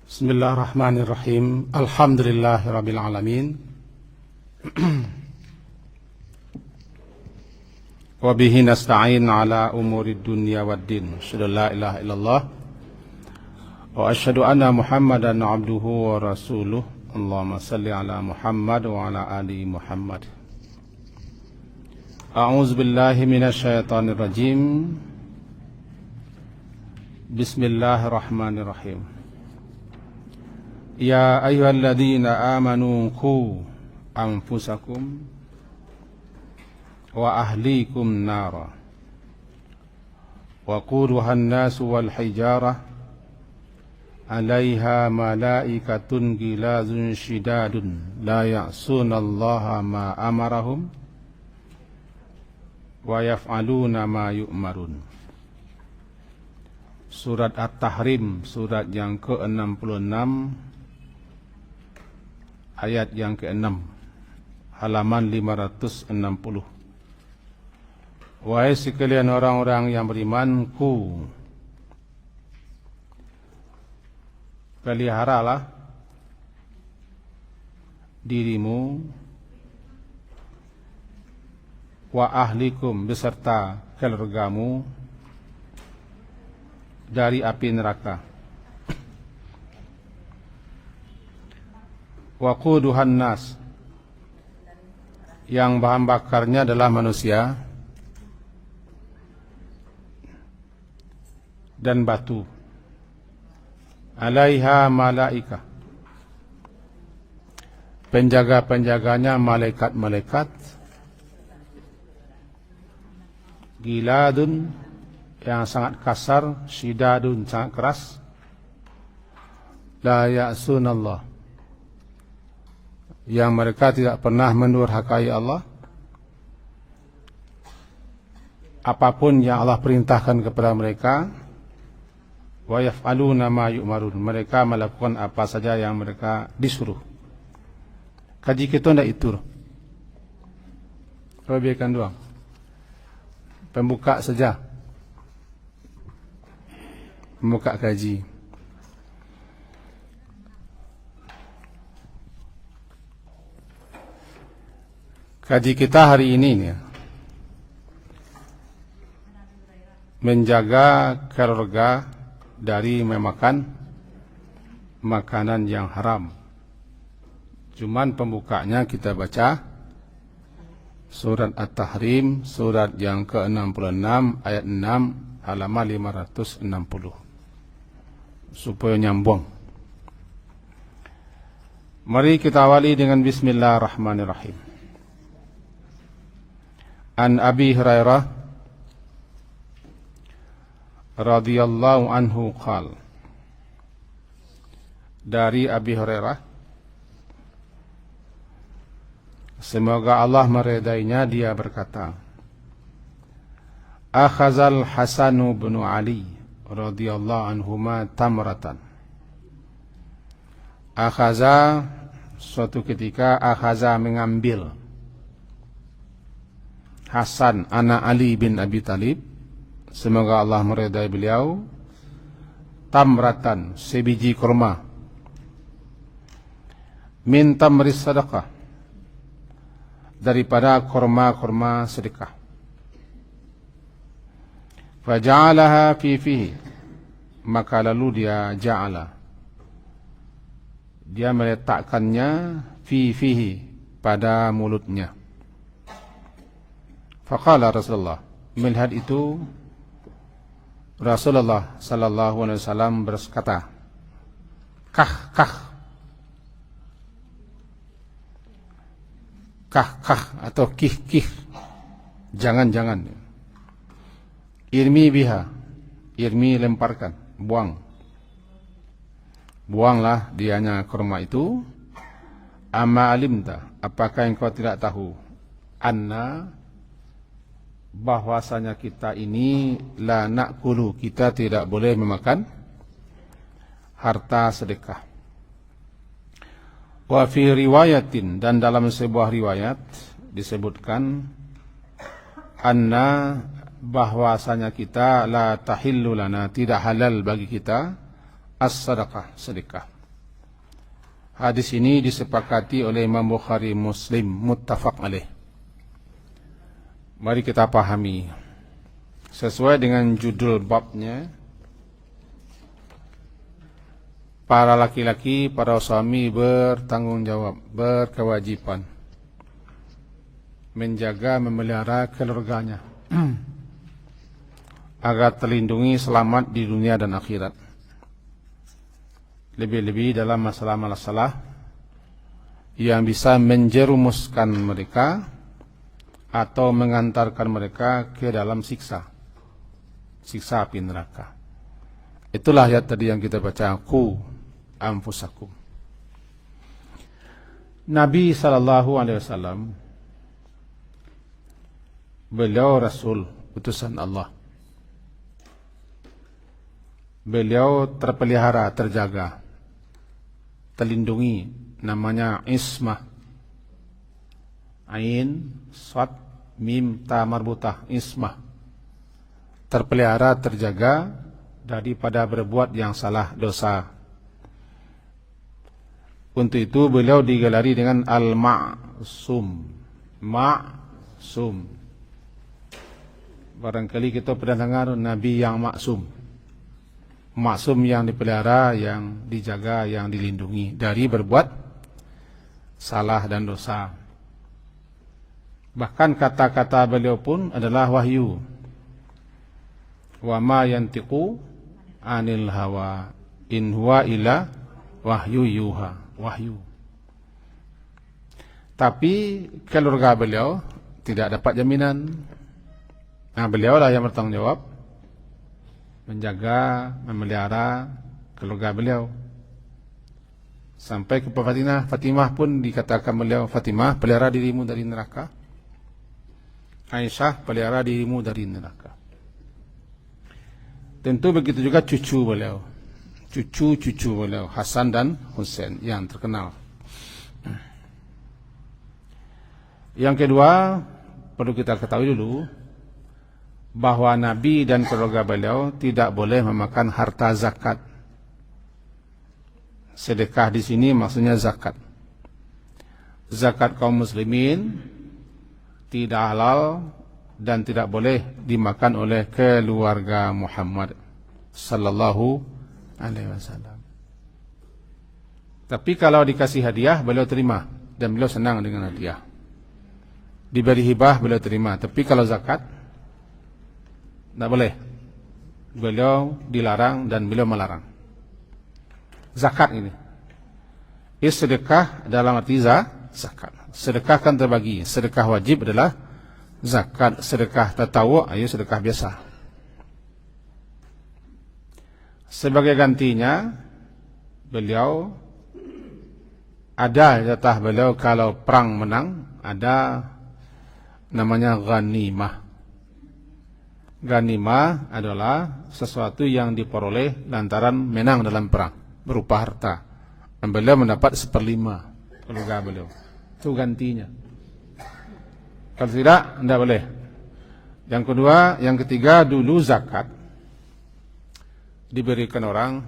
Bismillahirrahmanirrahim. Alhamdulillahirabbil alamin. Wa bihi nasta'in ala umurid dunya waddin. Asyhadu la ilaha illallah wa asyhadu anna Muhammadan abduhu wa rasuluh. Allahumma salli ala Muhammad wa ala ali Muhammad. A'udzu billahi minasyaitonir rajim. Bismillahirrahmanirrahim. Ya ayyuhalladzina amanu qu anfusakum wa ahlikum nara wa quduhan nasu wal hijarah 'alaiha malaikatun ghilazun shidadun la ya'sunallaha ma amarahum wa yaf'aluna ma yu'marun. Surat At-Tahrim, surat yang ke-66, ayat yang ke-6, halaman 560. Wahai sekalian orang-orang yang beriman, peliharalah dirimu wa ahlikum beserta keluargamu dari api neraka. Waquduhan nas, yang bahan bakarnya adalah manusia dan batu. 'Alaiha malaika, penjaga-penjaganya malaikat-malaikat. Giladun, yang sangat kasar. Shidadun, sangat keras. La ya'sunallah, yang mereka tidak pernah mendurhakai Allah. Apapun yang Allah perintahkan kepada mereka. Wa yaf'aluna ma yu'marun, mereka melakukan apa saja yang mereka disuruh. Kaji kita tidak itu. Lebihkan doang. Pembuka saja. Pembuka kaji. Kaji kita hari ini menjaga keluarga dari memakan makanan yang haram. Cuman pembukanya kita baca surat At-Tahrim, surat yang ke-66, ayat 6, halaman 560, supaya nyambung. Mari kita awali dengan Bismillahirrahmanirrahim. An Abi Hurairah radhiyallahu anhu qala, dari Abi Hurairah, semoga Allah meridainya, dia berkata, akhazal Hasanu bin Ali radhiyallahu anhuma tamratan. Akhaza, suatu ketika, akhaza mengambil, Hasan anak Ali bin Abi Talib, semoga Allah meridai beliau, tamratan, sebiji kurma, min tamris sedekah, daripada kurma-kurma sedekah. Faja'alaha fi fihi, maka lalu dia meletakkannya fi fihi, pada mulutnya. Faqala Rasulullah, melihat itu Rasulullah sallallahu alaihi wasallam berkata, kah atau kih, jangan. Irmi biha, irmi, lemparkan, buanglah dianya kurma itu. Amma alimta, apakah engkau tidak tahu, anna, bahwasanya kita ini la na'kulu, kita tidak boleh memakan harta sedekah. Wa fi riwayatin, dan dalam sebuah riwayat disebutkan, anna, bahwasanya kita la tahillu lana, tidak halal bagi kita, as-sadaqah, sedekah. Hadis ini disepakati oleh Imam Bukhari Muslim, muttafaq alaih. Mari kita pahami sesuai dengan judul babnya. Para laki-laki, para suami bertanggung jawab, berkewajiban menjaga, memelihara keluarganya agar terlindungi, selamat di dunia dan akhirat. Lebih-lebih dalam masalah-masalah yang bisa menjerumuskan mereka atau mengantarkan mereka ke dalam siksa api neraka. Itulah ayat tadi yang kita baca, qu anfusakum. Nabi SAW, beliau Rasul, utusan Allah. Beliau terpelihara, terjaga, terlindungi, namanya ismah. Ain, sad, mim, ta marbutah, ismah. Terpelihara, terjaga daripada berbuat yang salah, dosa. Untuk itu beliau digelari dengan al-ma'sum. Ma'sum. Barangkali kita pernah dengar Nabi yang maksum. Maksum yang dipelihara, yang dijaga, yang dilindungi dari berbuat salah dan dosa. Bahkan kata-kata beliau pun adalah wahyu. Wa ma yantiqu anil hawa in huwa illa wahyu yuha. Wahyu. Tapi keluarga beliau tidak dapat jaminan. Nah, beliau lah yang bertanggung jawab menjaga, memelihara keluarga beliau. Sampai ke Fatimah pun dikatakan beliau, Fatimah, pelihara dirimu dari neraka. Aisyah, pelihara dirimu dari neraka. Tentu begitu juga cucu beliau. Cucu-cucu beliau, Hasan dan Husain yang terkenal. Yang kedua, perlu kita ketahui dulu bahwa Nabi dan keluarga beliau tidak boleh memakan harta zakat. Sedekah di sini maksudnya zakat. Zakat kaum muslimin tidak halal dan tidak boleh dimakan oleh keluarga Muhammad sallallahu alaihi wasallam. Tapi kalau dikasih hadiah beliau terima dan beliau senang dengan hadiah. Diberi hibah beliau terima, tapi kalau zakat tidak boleh. Beliau dilarang dan beliau melarang. Zakat ini. Sedekah dalam arti zakat. Sedekah kan terbagi. Sedekah wajib adalah zakat. Sedekah tatawwu' ayo sedekah biasa. Sebagai gantinya, beliau ada jatah beliau kalau perang menang, ada namanya ghanimah. Ghanimah adalah sesuatu yang diperoleh lantaran menang dalam perang berupa harta. Dan beliau mendapat 1/5 keluarga beliau. Itu gantinya. Kalau tidak boleh. Yang kedua, yang ketiga, dulu zakat diberikan orang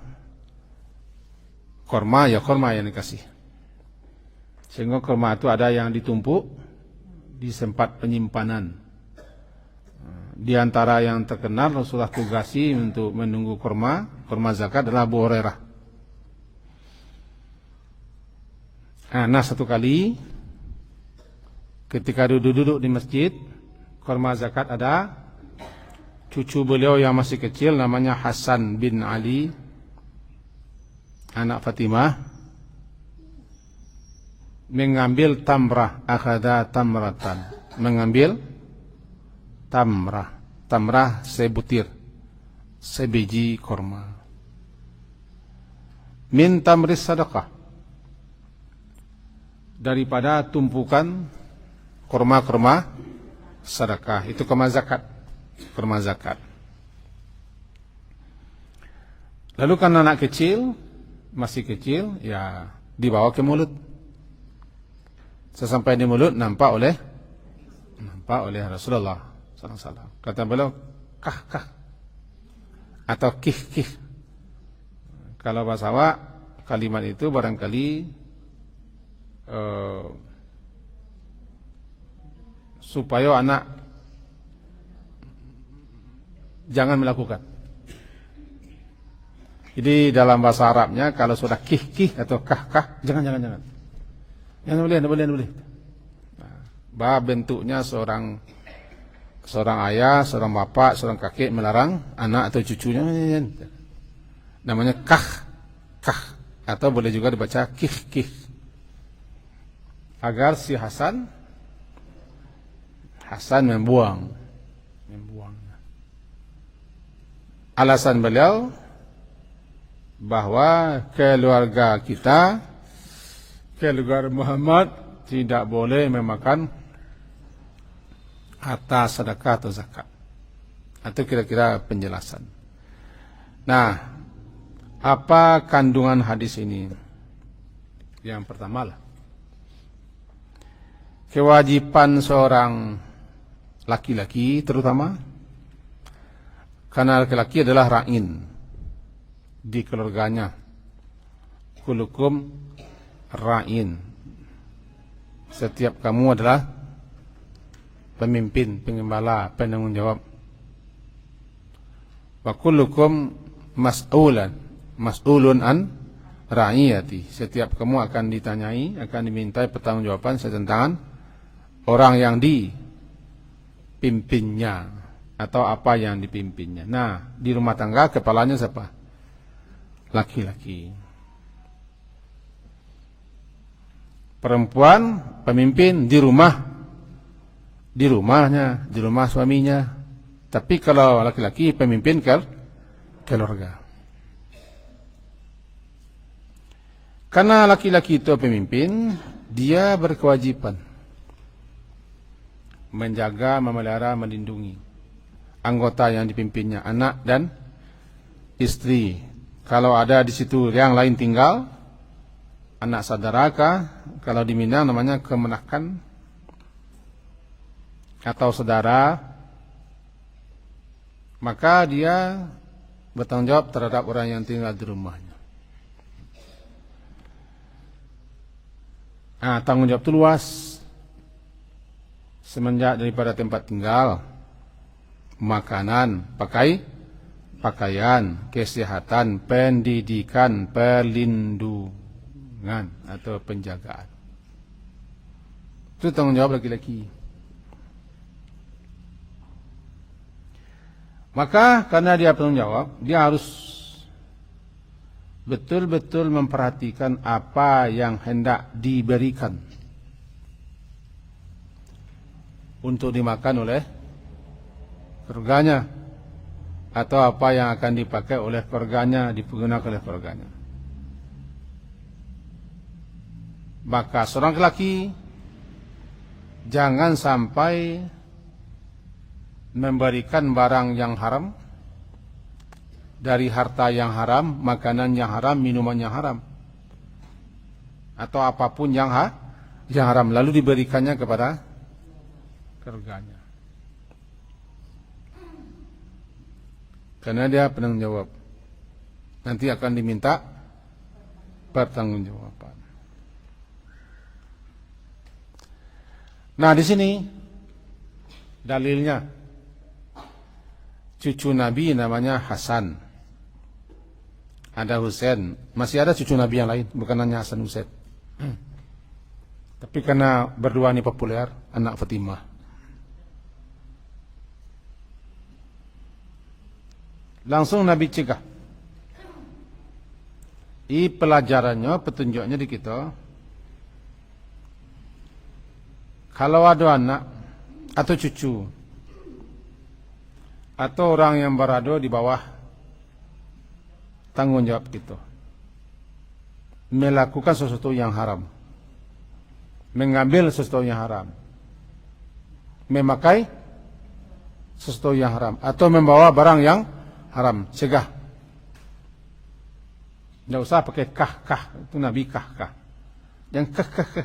korma, ya korma yang dikasih. Sehingga korma itu ada yang ditumpuk di tempat penyimpanan. Di antara yang terkenal Rasulullah tugasi untuk menunggu kurma zakat adalah Abu Hurairah. Nah, satu kali ketika duduk-duduk di masjid, kurma zakat ada cucu beliau yang masih kecil namanya Hasan bin Ali, anak Fatimah, mengambil tamrah, akhadha tamratan, mengambil tamrah sebutir, sebiji korma. Min tamris sadaqah, daripada tumpukan korma sedekah. Itu korma zakat. Lalu karena anak kecil, masih kecil, ya dibawa ke mulut. Sesampai di mulut nampak oleh Rasulullah SAW. Kata beliau, kah atau kih. Kalau bahasa Jawa, kalimat itu barangkali supaya anak jangan melakukan. Jadi dalam bahasa Arabnya kalau sudah kih atau kah, jangan. Jangan boleh. Nah, bentuknya seorang ayah, seorang bapak, seorang kakek melarang anak atau cucunya, namanya kah, atau boleh juga dibaca kih, agar si Hasan membuang. Alasan beliau bahwa keluarga kita, keluarga Muhammad tidak boleh memakan harta sedekah atau zakat. Atau kira-kira penjelasan. Nah, apa kandungan hadis ini? Yang pertama lah, kewajiban seorang laki-laki terutama, karena laki-laki adalah ra'in di keluarganya. Kulukum ra'in. Setiap kamu adalah pemimpin, pengembala, penanggung jawab. Wa kullukum mas'ulun an ra'iyati. Setiap kamu akan ditanyai, akan dimintai pertanggungjawaban tentang orang yang dipimpinnya atau apa yang dipimpinnya. Nah, di rumah tangga kepalanya siapa? Laki-laki. Perempuan pemimpin di rumahnya, di rumah suaminya. Tapi kalau laki-laki pemimpin keluarga. Karena laki-laki itu pemimpin, dia berkewajiban menjaga, memelihara, melindungi anggota yang dipimpinnya, anak dan istri. Kalau ada di situ yang lain tinggal, anak saudara kalau di Minang namanya kemenakan atau saudara, maka dia bertanggung jawab terhadap orang yang tinggal di rumahnya. Nah, tanggung jawab itu luas, semenjak daripada tempat tinggal, makanan, pakaian, kesehatan, pendidikan, perlindungan atau penjagaan. Itu tanggung jawab laki-laki. Maka karena dia bertanggung jawab, dia harus betul-betul memperhatikan apa yang hendak diberikan untuk dimakan oleh keluarganya, atau apa yang akan dipakai oleh keluarganya, digunakan oleh keluarganya. Maka seorang lelaki jangan sampai memberikan barang yang haram, dari harta yang haram, makanan yang haram, minuman yang haram, atau apapun yang haram, lalu diberikannya kepada keluarganya. Karena dia penanggung jawab, nanti akan diminta pertanggungjawaban. Nah, di sini dalilnya cucu Nabi namanya Hasan, ada Husain, masih ada cucu Nabi yang lain, bukan hanya Hasan Husain. Tapi karena berdua ini populer, anak Fatimah. Langsung Nabi cegah. Ini pelajarannya, petunjuknya di kita. Kalau ada anak atau cucu atau orang yang berada di bawah tanggung jawab kita, melakukan sesuatu yang haram, mengambil sesuatu yang haram, memakai sesuatu yang haram, atau membawa barang yang haram, cegah. Tidak usah pakai kah, itu Nabi kah. Yang kah.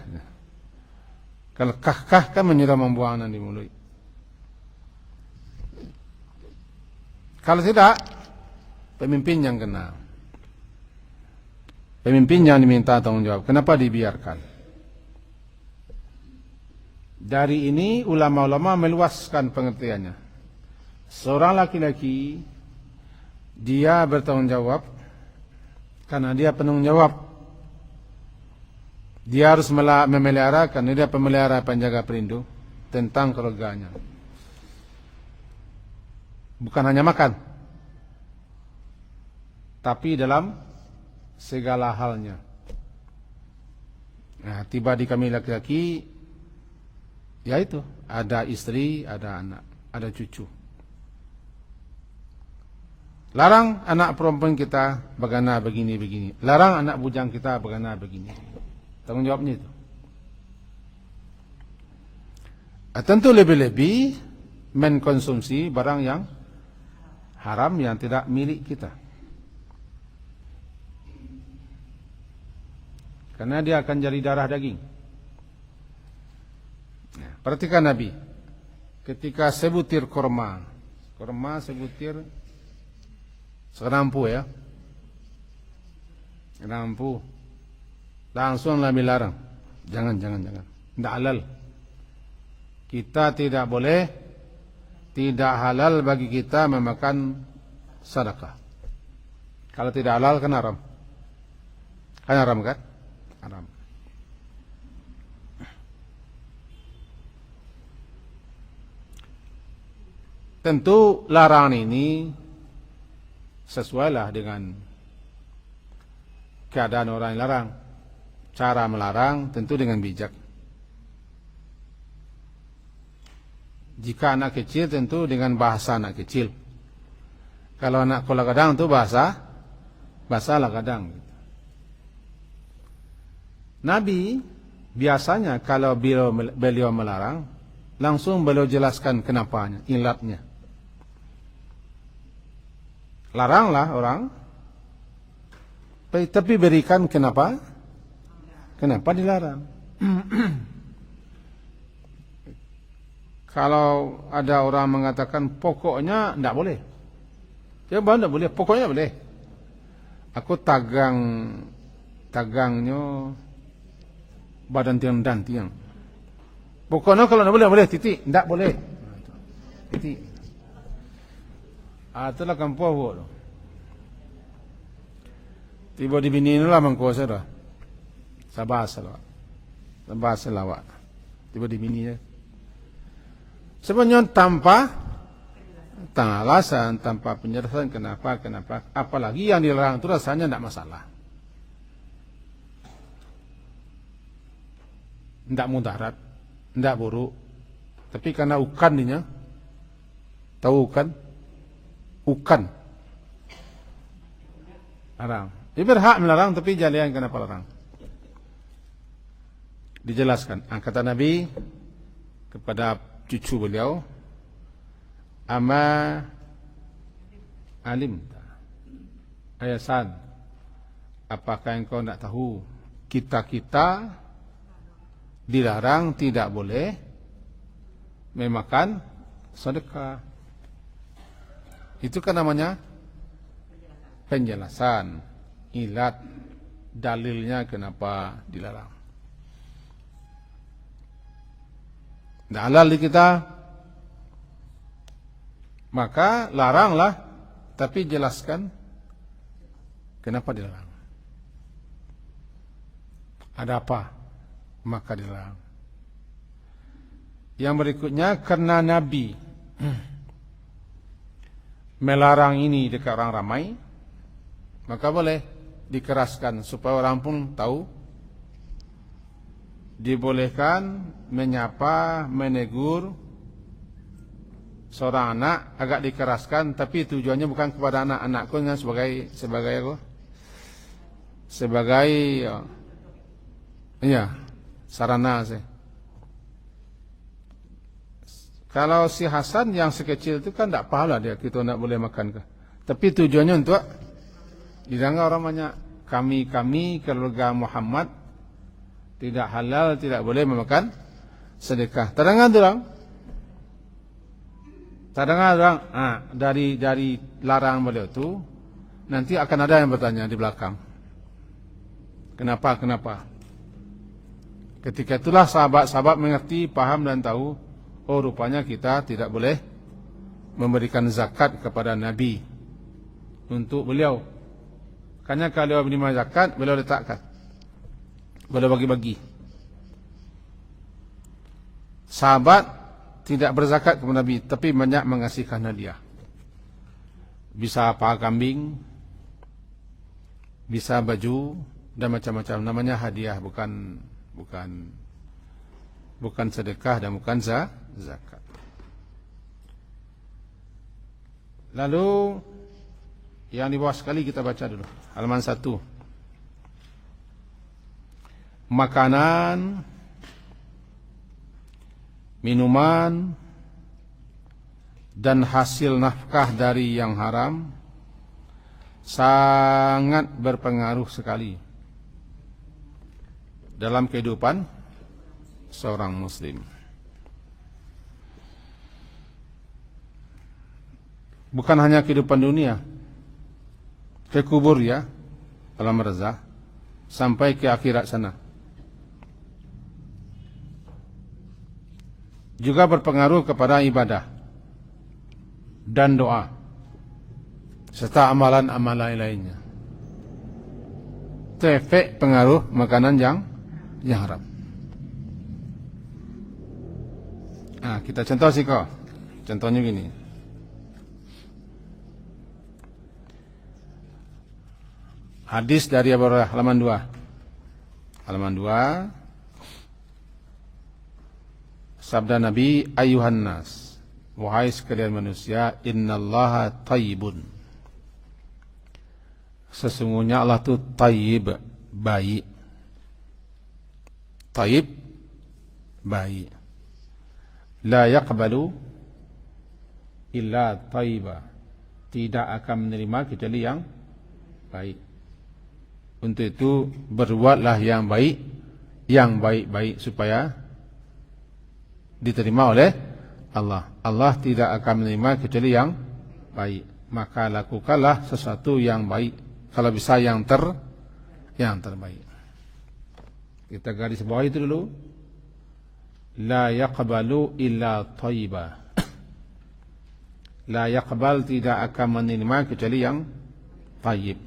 Kalau kah kan menyuruh membuang di mulut. Kalau tidak, pemimpin yang kena. Pemimpin yang diminta tanggung jawab. Kenapa dibiarkan? Dari ini ulama-ulama meluaskan pengertiannya. Seorang laki-laki dia bertanggung jawab karena dia penanggung jawab. Dia harus memelihara karena dia pemelihara penjaga pelindung tentang keluarganya. Bukan hanya makan, tapi dalam segala halnya. Nah, tiba di kami laki-laki, yaitu ada istri, ada anak, ada cucu. Larang anak perempuan kita bagaimana begini-begini. Larang anak bujang kita bagaimana begini. Tanggung jawabnya itu. Tentu lebih-lebih mengkonsumsi barang yang haram yang tidak milik kita. Karena dia akan jadi darah daging. Perhatikan Nabi. Ketika sebutir kurma sebutir serampu ya. Serampu. Langsung Nabi larang. Jangan. Tidak halal. Kita tidak boleh, tidak halal bagi kita memakan sedekah. Kalau tidak halal kan haram. Kan haram kan? Haram. Tentu larangan ini sesuailah dengan keadaan orang yang larang. Cara melarang tentu dengan bijak. Jika anak kecil tentu dengan bahasa anak kecil. Kalau anak kola kadang itu bahasa lah kadang. Nabi biasanya kalau beliau melarang, langsung beliau jelaskan kenapanya, ilatnya. Laranglah orang, tapi berikan kenapa? Kenapa dilarang? Kalau ada orang mengatakan pokoknya tidak boleh. Ya bang tidak boleh, pokoknya boleh. Aku tagangnya badan tiang. Pokoknya kalau tidak boleh, titik, tidak boleh. Titik. Itulah kampuh. Tiba di bini inilah mengkuasa dah. Sabar selawat. Tiba di bini ya. Sebenarnya tanpa alasan, tanpa penjelasan kenapa. Apalagi yang dilarang itu rasanya tidak masalah. Tidak mudarat, tidak buruk. Tapi karena ukan dinya, tahu ukan? Ukan. Larang. Dia berhak melarang tapi jangan kenapa larang. Dijelaskan. Kata Nabi kepada cucu beliau, ama alim ayasan, apakah engkau tidak tahu kita dilarang tidak boleh memakan sedekah. Itu kan namanya penjelasan, ilat, dalilnya kenapa dilarang. Tidak halal di kita, maka laranglah, tapi jelaskan kenapa dilarang. Ada apa? Maka dilarang. Yang berikutnya, karena Nabi melarang ini dekat orang ramai, maka boleh dikeraskan supaya orang pun tahu. Dibolehkan menyapa, menegur seorang anak agak dikeraskan, tapi tujuannya bukan kepada anak-anakku yang sebagai sarana sih. Kalau si Hasan yang sekecil itu kan tidak pahala dia, kita tidak boleh makan. Tapi tujuannya untuk didengar orang banyak. Kami keluarga Muhammad tidak halal, tidak boleh memakan sedekah. Terdengar orang? Dari larang beliau itu nanti akan ada yang bertanya di belakang. Kenapa? Ketika itulah sahabat-sahabat mengerti, paham dan tahu, oh rupanya kita tidak boleh memberikan zakat kepada Nabi untuk beliau. Karena kalau menerima zakat, beliau letakkan, beliau bagi-bagi. Sahabat tidak berzakat kepada Nabi, tapi banyak mengasihkan hadiah. Bisa paha kambing, bisa baju, dan macam-macam. Namanya hadiah, bukan sedekah dan bukan zakat. Lalu yang di bawah sekali kita baca dulu, halaman 1. Makanan, minuman, dan hasil nafkah dari yang haram sangat berpengaruh sekali dalam kehidupan seorang muslim. Bukan hanya kehidupan dunia, ke kubur ya, alam barzakh, sampai ke akhirat sana. Juga berpengaruh kepada ibadah dan doa serta amalan-amalan lainnya. Itu efek pengaruh makanan yang haram. Nah, kita contoh sih kok. Contohnya gini. Hadis dari Abu Hurairah, halaman 2. Halaman 2. Sabda Nabi, ayuhan nas, wahai sekalian manusia, innallaha tayyibun. Sesungguhnya Allah itu tayyib, baik. Tayyib, baik. La yaqbalu illa tayyiba. Tidak akan menerima kecuali yang baik. Untuk itu berbuatlah yang baik, yang baik-baik supaya diterima oleh Allah. Allah tidak akan menerima kecuali yang baik. Maka lakukanlah sesuatu yang baik. Kalau bisa yang terbaik. Kita garis bawah itu dulu. La yaqbalu illa thayyiba. La yaqbal, tidak akan menerima kecuali yang tayyib.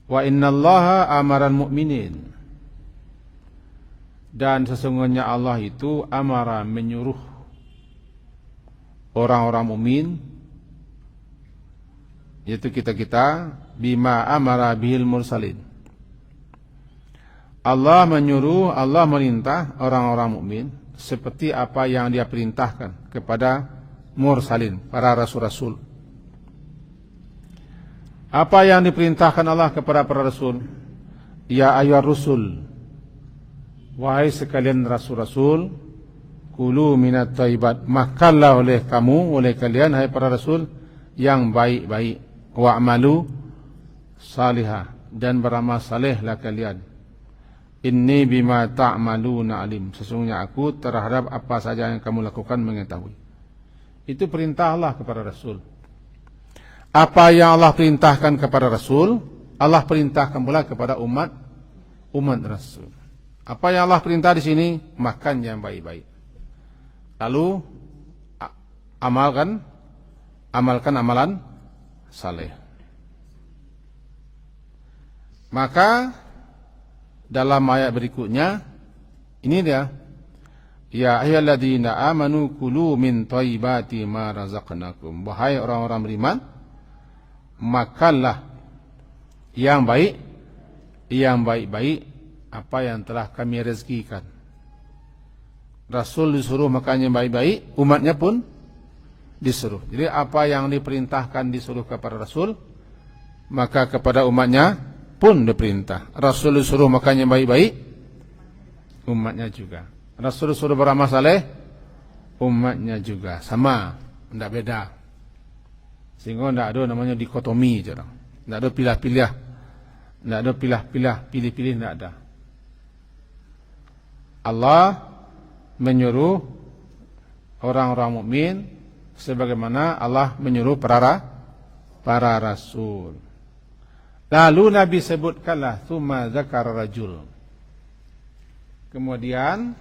Wa innallaha amaran mu'minin. Dan sesungguhnya Allah itu amara, menyuruh orang-orang mukmin, yaitu kita-kita, bima amara bihil mursalin. Allah menyuruh, Allah merintah orang-orang mukmin seperti apa yang Dia perintahkan kepada mursalin, para rasul-rasul. Apa yang diperintahkan Allah kepada para rasul? Ya ayyuhar rusul, wahai sekalian rasul-rasul, kulu minat thayyibat, makanlah oleh kamu, oleh kalian, hai para rasul, yang baik-baik. Wa'malu salihah, dan beramal salehlah kalian. Inni bima ta'maluna alim. Sesungguhnya aku terhadap apa saja yang kamu lakukan mengetahui. Itu perintah Allah kepada Rasul. Apa yang Allah perintahkan kepada Rasul, Allah perintahkan pula kepada umat Rasul. Apa yang Allah perintah di sini? Makan yang baik-baik. Lalu amalkan amalan saleh. Maka dalam ayat berikutnya ini dia, ya ayyuhalladzina amanu kulu min thayyibati ma razaqnakum. Wahai orang-orang beriman, makanlah yang baik-baik apa yang telah kami rezekikan. Rasul disuruh makan yang baik-baik, umatnya pun disuruh. Jadi apa yang diperintahkan disuruh kepada Rasul, maka kepada umatnya pun diperintah. Rasul disuruh makan yang baik-baik, umatnya juga. Rasul disuruh beramal saleh, umatnya juga. Sama, tidak beda. Sehingga tidak ada namanya dikotomi. Tidak ada pilih-pilih. Tidak ada pilih-pilih, tidak ada. Allah menyuruh orang-orang mukmin sebagaimana Allah menyuruh para rasul. Lalu Nabi sebutkanlah, tsumma dzakara rajul. Kemudian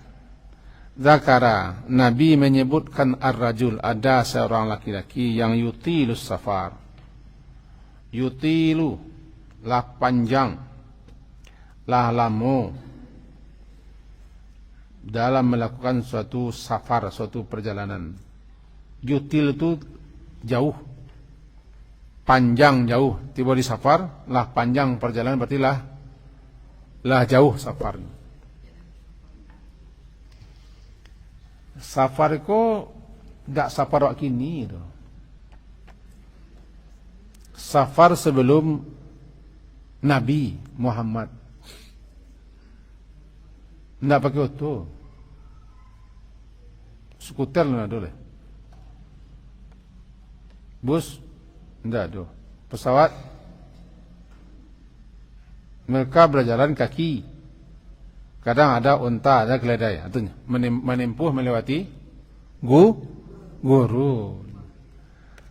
zakara, Nabi menyebutkan ar-rajul, ada seorang laki-laki yang yutilus safar. Yutilu lah panjang, lah lama dalam melakukan suatu safar, suatu perjalanan. Yutil itu jauh, panjang jauh. Tiba di safar, lah panjang perjalanan, berarti lah jauh safarnya. Safar ko tak safar wak kini tu. Safar sebelum Nabi Muhammad. Tak pakai auto. Skuter lah dulu. Bus tak ada. Pesawat mereka berjalan kaki. Kadang ada unta, ada keledai, artinya menempuh melewati gurun.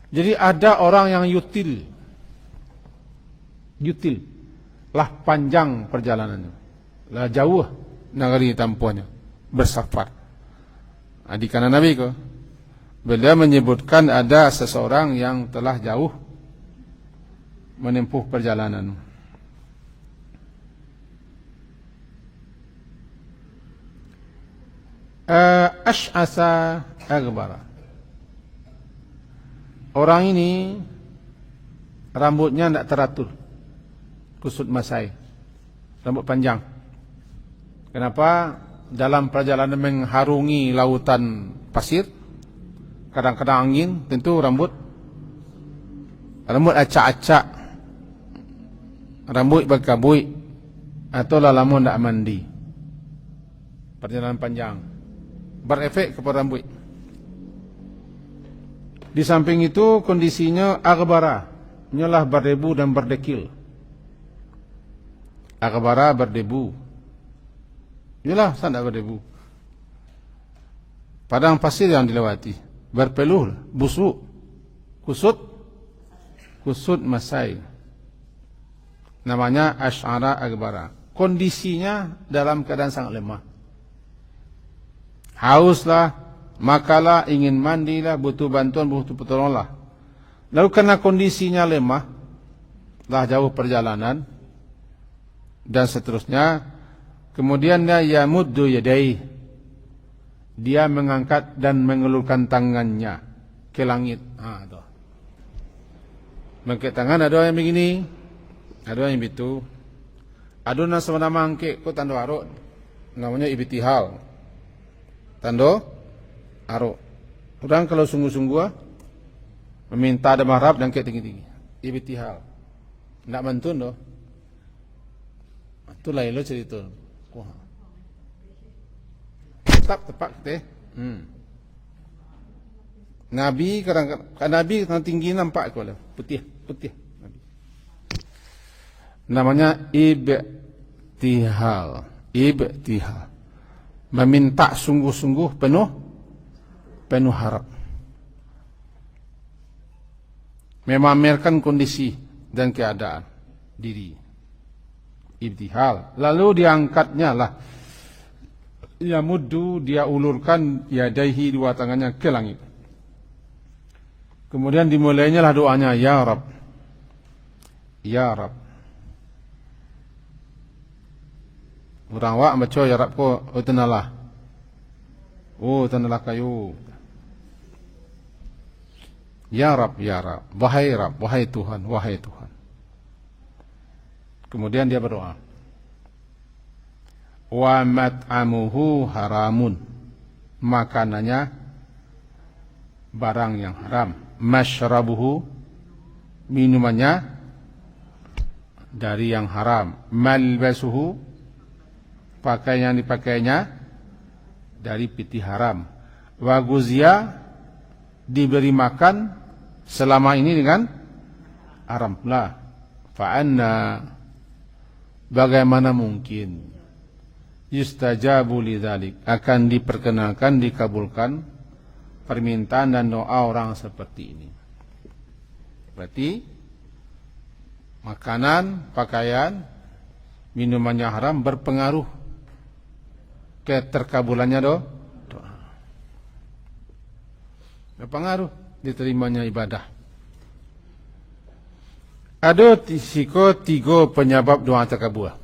Jadi ada orang yang yutil, lah panjang perjalanannya, lah jauh negeri tempuhnya, bersafar. Di kanan Nabi ko, beliau menyebutkan ada seseorang yang telah jauh menempuh perjalanan. Ash'asa aghbara. Orang ini rambutnya tidak teratur, kusut masai, rambut panjang. Kenapa? Dalam perjalanan mengharungi lautan pasir, kadang-kadang angin, tentu rambut acak-acak, rambut berkabui, atau lama tidak mandi. Perjalanan panjang berefek kepada rambut. Di samping itu kondisinya aghbara, nyalah berdebu dan berdekil. Aghbara berdebu, nyalah sangat berdebu. Padang pasir yang dilewati, berpeluh, busuk, kusut masai. Namanya asy'ara aghbara. Kondisinya dalam keadaan sangat lemah. Hauslah, makalah, ingin mandilah, butuh bantuan, butuh pertolongan. Lalu karena kondisinya lemah, lah jauh perjalanan dan seterusnya, kemudian dia yamuddu yadayhi, dia mengangkat dan mengelurkan tangannya ke langit. Tuh. Mengangkat tangan, ada yang begini, ada yang begitu. Ada yang sebenarnya mangkik ko tanda arok, namanya ibtihal. Tando arok. Orang kalau sungguh-sungguh meminta dan berharap dan tinggi-tinggi. Ibtihal. Tidak mantun doh. Itu lain lo cerita. Wah. Tepat teh. Nabi kadang tinggi nampak ko lah. Putih Nabi. Namanya ibtihal. Meminta sungguh-sungguh penuh harap. Memamerkan kondisi dan keadaan diri. Ibtihal. Lalu diangkatnya lah. Yamuddu, dia ulurkan yadaihi, dua tangannya ke langit. Kemudian dimulainya lah doanya, ya Rab. Ya Rab. Orang wak baca ya Rab ko, tenalah. Tenalah kayu. Ya Rab, ya Rab. Wahai Rab, wahai Tuhan. Kemudian dia berdoa. Wa mat'amuhu haramun. Makanannya barang yang haram. Mashrabuhu, minumannya dari yang haram. Malbasuhu, pakaian yang dipakainya dari piti haram. Wa guzia, diberi makan selama ini dengan haram pula. Fa'anna, bagaimana mungkin yustajabu lidzalik, akan diperkenalkan, dikabulkan permintaan dan doa orang seperti ini. Berarti makanan, pakaian, minuman yang haram berpengaruh keterkabulannya doa. Berpengaruh diterimanya ibadah. Ada tiga penyebab doa terkabul.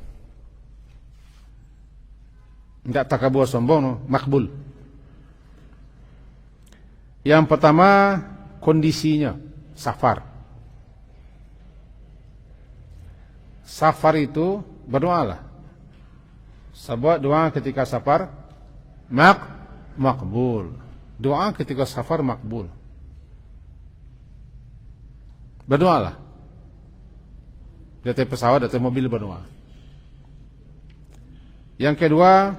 Tidak terkabul sombong, no? Makbul. Yang pertama, kondisinya, safar. Safar itu berdoalah. Sebab doa ketika safar makbul. Doa ketika safar makbul. Berdoalah. Di atas pesawat, di atas mobil berdoa. Yang kedua,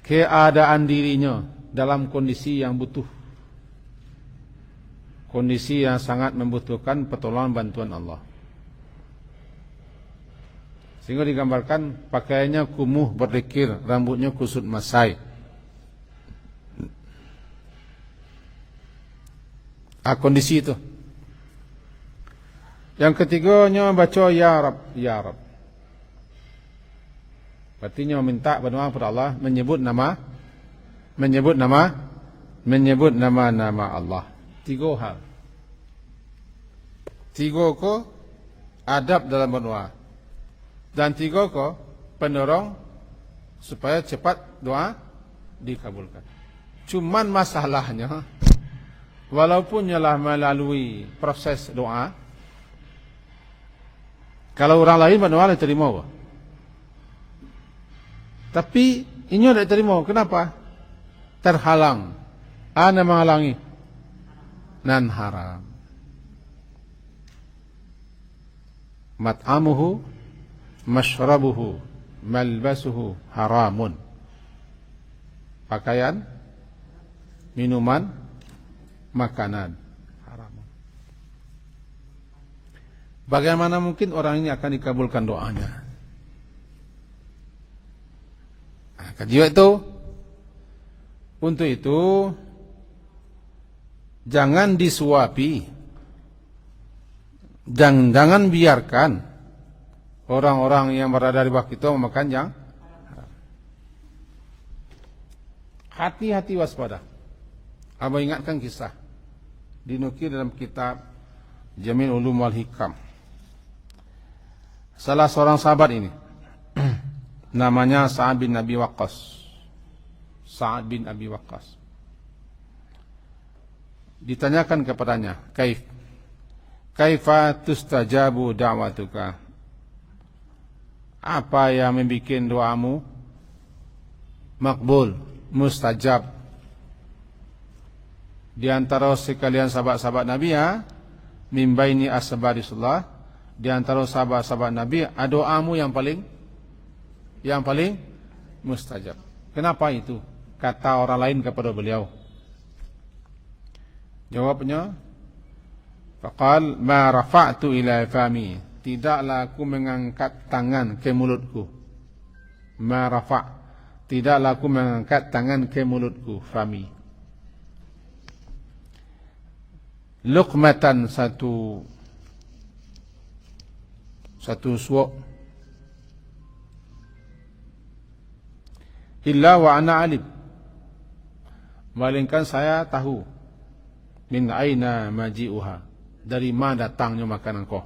keadaan dirinya dalam kondisi yang butuh. Kondisi yang sangat membutuhkan pertolongan bantuan Allah. Sehingga digambarkan pakaiannya kumuh berdekir, rambutnya kusut masai. Kondisi itu. Yang ketiganya baca ya Rab, ya Rab. Artinya meminta berdoa kepada Allah, menyebut nama Allah. Tiga hal. Tiga ko adab dalam berdoa. Dan tiga ko pendorong supaya cepat doa dikabulkan. Cuman masalahnya, walaupun ialah melalui proses doa, kalau orang lain berdoa diterima apa? Tapi ini tidak diterima. Kenapa? Terhalang. Ana menghalangi. Nan haram. Mat'amuhu, mashrabuhu, malbasuhu haramun. Pakaian, minuman, makanan haramun. Bagaimana mungkin orang ini akan dikabulkan doanya? Kajian itu, untuk itu jangan disuapi, jangan biarkan orang-orang yang berada di bawah kita memakan yang hati-hati waspada. Abang ingatkan kisah dinukil dalam kitab Jamil Ulum wal Hikam. Salah seorang sahabat ini namanya Sa'ad bin Abi Waqqas. Sa'ad bin Abi Waqqas. Ditanyakan kepadanya, kaifa tustajabu da'watuka? Apa yang membuat doamu makbul, mustajab? Di antara sekalian sahabat-sahabat Nabi ya, min baini asbarisullah, di antara sahabat-sahabat Nabi, doamu yang paling mustajab. Kenapa itu? Kata orang lain kepada beliau. Jawabnya, faqal ma rafa'tu ila fami. Tidaklah aku mengangkat tangan ke mulutku. Ma rafa'. Tidaklah aku mengangkat tangan ke mulutku. Fami. Luqmatan satu suap. Illa wa ana alim. Melainkan saya tahu. Min aina maji'uha. Dari mana datangnya makanan kau.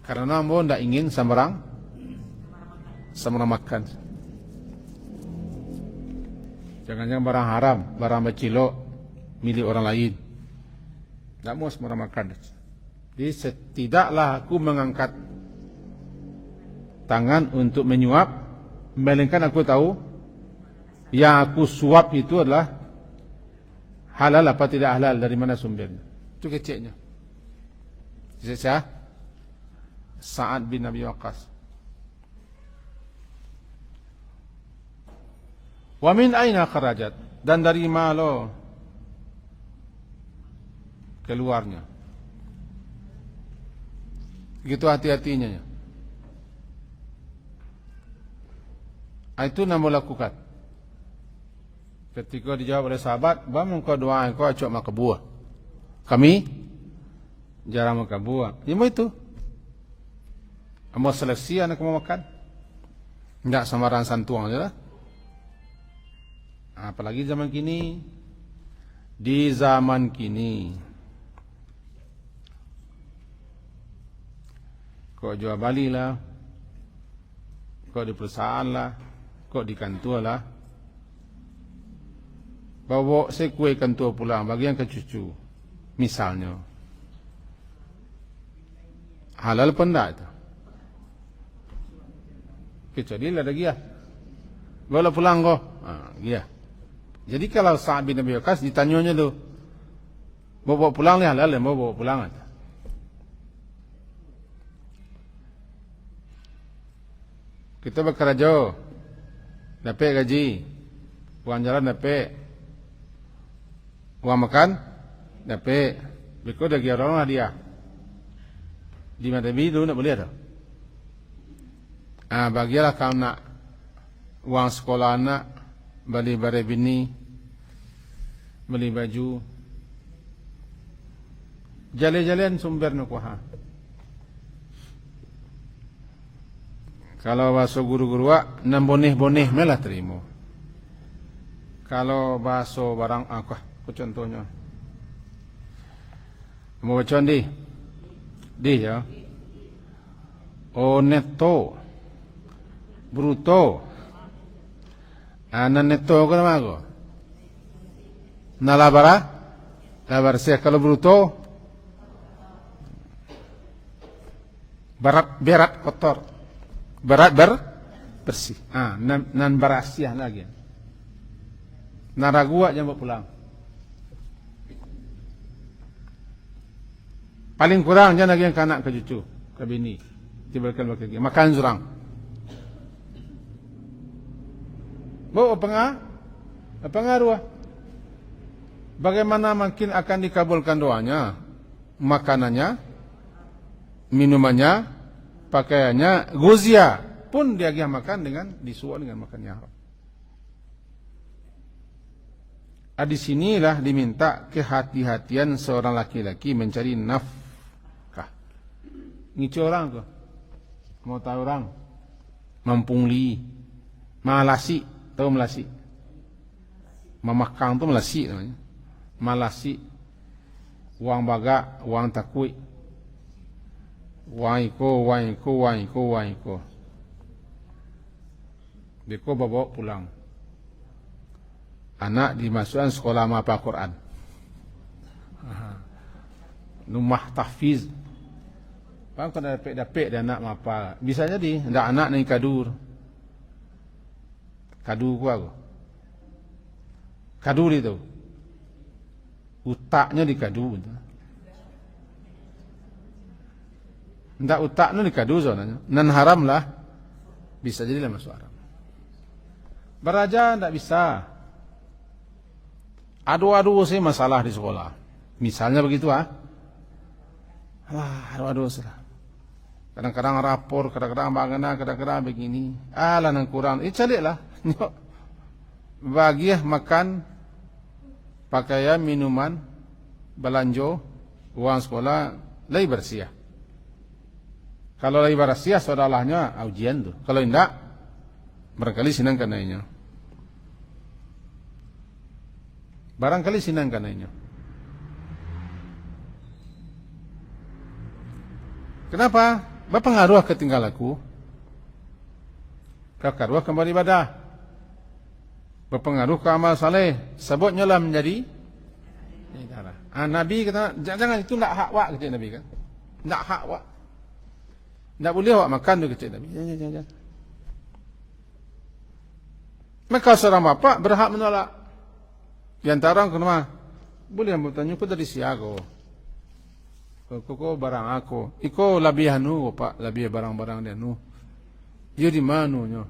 Karena ambo tidak ingin sembarang makan. Jangan-jangan barang haram, barang becilok milik orang lain. Tidak mau sembarang makan. Jadi setidaklah aku mengangkat tangan untuk menyuap, melainkan aku tahu yang aku suap itu adalah halal apa tidak halal, dari mana sumbernya. Itu kecilnya. Saya Sa'ad bin Abi Waqqas. Wa min aina kharajat? Dan dari mana keluarnya? Begitu hati-hatinya. Itu nama lakukan. Ketika dijawab oleh sahabat, "Bang, kau doa kau acok makan buah." Kami jarang makan buah. Ya itu. Mau seleksi anak mau makan. Enggak samaran santuang aja lah. Apalagi zaman kini. Di zaman kini, kok jual bali lah, kok di perusahaan lah, kok di kantor lah, bawa sekue kantor pulang bagian ke cucu, misalnya, halal pun tak itu. Kecuali lah lagi ya, bawa pulang kok, dia. Jadi kalau Sa'ad bin Abi Waqqas ditanyanya tu, bawa pulang ni halal, mau bawa pulang aja. Kita bekerja, dapat gaji, uang jalan dapat, uang makan dapat, berikut lagi orang hadiah. Di mana dulu nak boleh tak? Bagilah kau nak uang sekolah anak, beli barang bini, beli baju, jalan-jalan sumber nak kuah. Kalau bahasa guru-guru wak, 6 bonih-bonih melah terima. Kalau bahasa barang aku contohnya, mau baca di ya, neto, bruto. Neto ke nama aku? Nalabara? Labar saya kalau bruto berat kotor. Berat bersih. Nan berasiah lagi. Naragua jangan pulang. Paling kurang jangan lagi yang kanak ke cucu, ke bini. Diberikan lagi. Makan zurang. Bawa pengaruh. Bagaimana mungkin akan dikabulkan doanya, makanannya, minumannya, pakaiannya, guzia pun dia makan dengan disuap dengan makannya haram. Di sinilah diminta kehati-hatian seorang laki-laki mencari nafkah. Ngicu orang ke? Mau tahu orang? Mampungli, malasi. Tahu melasi? Mamakang tu melasi namanya. Malasi, uang baga, uang takui, uang iko. Deko bawa pulang. Anak dimasukkan sekolah mapa Quran. Rumah tahfiz. Bang kau dapat dia anak mapa. Bisa jadi ndak anak ni kadur. Kadu aku. Kadu itu. Utaknya di kadu. Ndak utaknya di kadu soalnya. Nan haram lah. Bisa jadi lah masuk haram. Beraja ndak bisa. Adu-adu sih masalah di sekolah. Misalnya begitu adu-adu salah. Kadang-kadang rapor, kadang-kadang bagaimana, kadang-kadang begini. Lah nang kurang. Calik lah. Bagi makan, pakaian, minuman, belanjo, uang sekolah, lagi bersih. Kalau lagi bersih, saudalahnya ujian tu. Kalau tidak, barangkali senang kanainya. Barangkali senang kanainya. Kenapa? Berpengaruh ketinggalanku. Kekaruah kembali ibadah. Berpengaruh ke amal saleh. Sebutnya lah menjadi darah. Nabi kata, jangan itu nak hak wak, kata Nabi kan. Nak hak wak. Tak boleh awak makan tu, kata Nabi. Jangan. Maka seorang bapa berhak menolak. Di antara orang kenapa? Boleh bertanya, kau dari siaga. Kau barang aku. Iko lebih anu, pak, lebih barang-barang dia anu. Yo di mana nyo?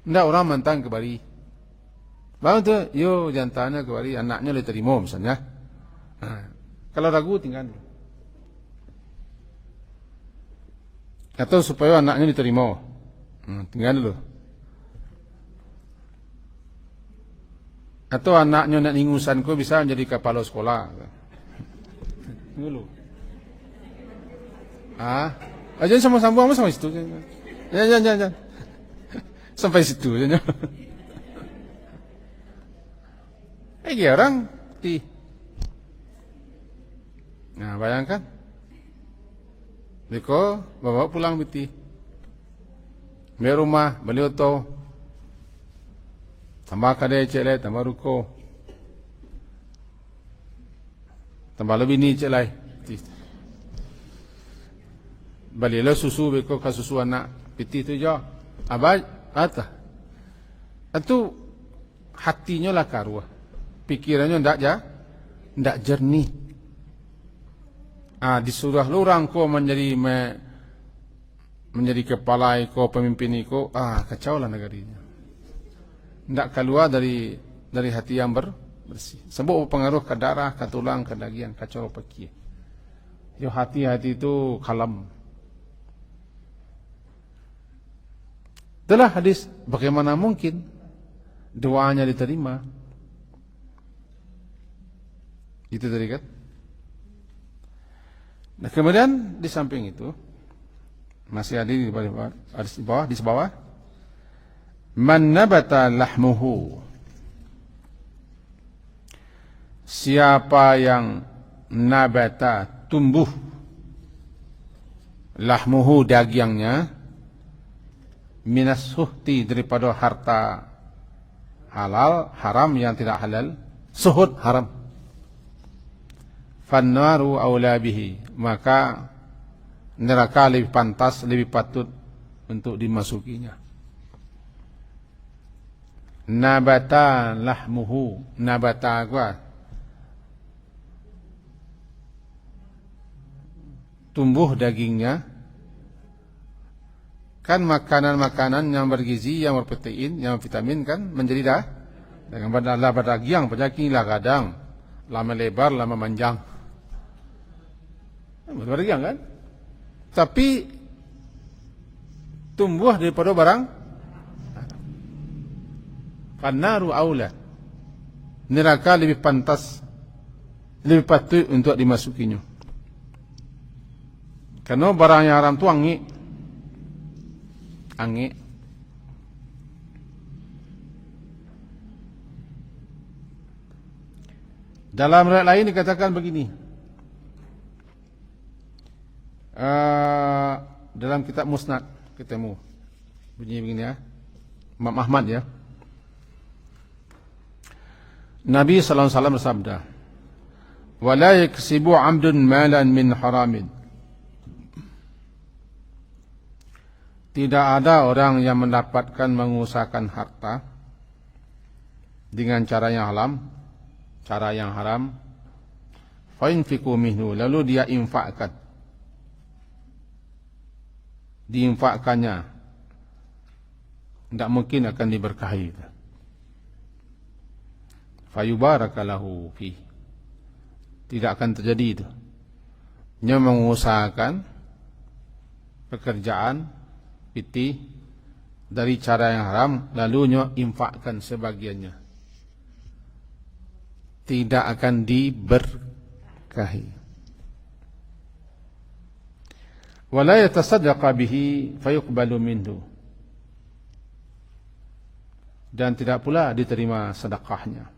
Ndak orang mantang kebari. Bang tu, yo jantannya kebari, anaknya le terima misalnya. Kalau ragu tinggal dulu. Atau supaya anaknya diterima. Tinggal dulu. Atau anaknya nak ingusan ko bisa jadi kepala sekolah. Dulu. Jangan sama-sama sama situ. Jangan. Sampai situ saja. Orang peti. Nah, bayangkan. Mereka bawa pulang peti. Beli rumah, beli auto. Tambah kadai celai, tambah ruko. Tambah lebih ni celai. Balilah susu beko ka susu anak piti tu jo. Abah kata. Itu hatinya lah karuah. Pikirannya ndak jernih. Disuruh lurang ko menjadi kepala ko, pemimpin ko, kacau lah negarinya. Ndak keluar dari hati yang bersih. Sebab pengaruh ke darah, ke tulang, ke daging, kacau peki. Yo hati-hati itu kalam. Itulah hadis, bagaimana mungkin doanya diterima? Itu tadi kan. Nah, kemudian di samping itu masih ada di bawah. Man nabata lahmuhu. Siapa yang nabata tumbuh lahmuhu dagingnya minas suhti daripada harta halal, haram yang tidak halal, suhud haram. Fannaru aula bihi, maka neraka lebih pantas, lebih patut untuk dimasukinya. Nabata lahmuhu, nabata gua tumbuh dagingnya. Kan makanan-makanan yang bergizi, yang berprotein, yang vitamin kan menjadi dah. Dengan pada daging, penyakit lah kadang lama lebar, lama panjang. Berdaging kan? Tapi tumbuh daripada barang. Fannaru aula. Neraka lebih pantas, lebih patut untuk dimasukinya. Karena barang yang haram tu angin. Dalam riwayat lain dikatakan begini. Dalam kitab Musnad ketemu bunyi begini ya. Imam Ahmad ya. Nabi sallallahu alaihi wasallam bersabda, "Wa la yaksibu 'abdun malan min haramin." Tidak ada orang yang mendapatkan mengusahakan harta dengan cara yang haram, fa yunfiqu minhu, lalu dia infakkan. Diinfakkannya tidak mungkin akan diberkahi. Fa yubaraka lahu fi. Tidak akan terjadi itu. Dia mengusahakan pekerjaan piti dari cara yang haram, lalu infakkan sebagiannya, tidak akan diberkahi. Wala yatasaddaqa bihi fayuqbalu minhu, dan tidak pula diterima sedekahnya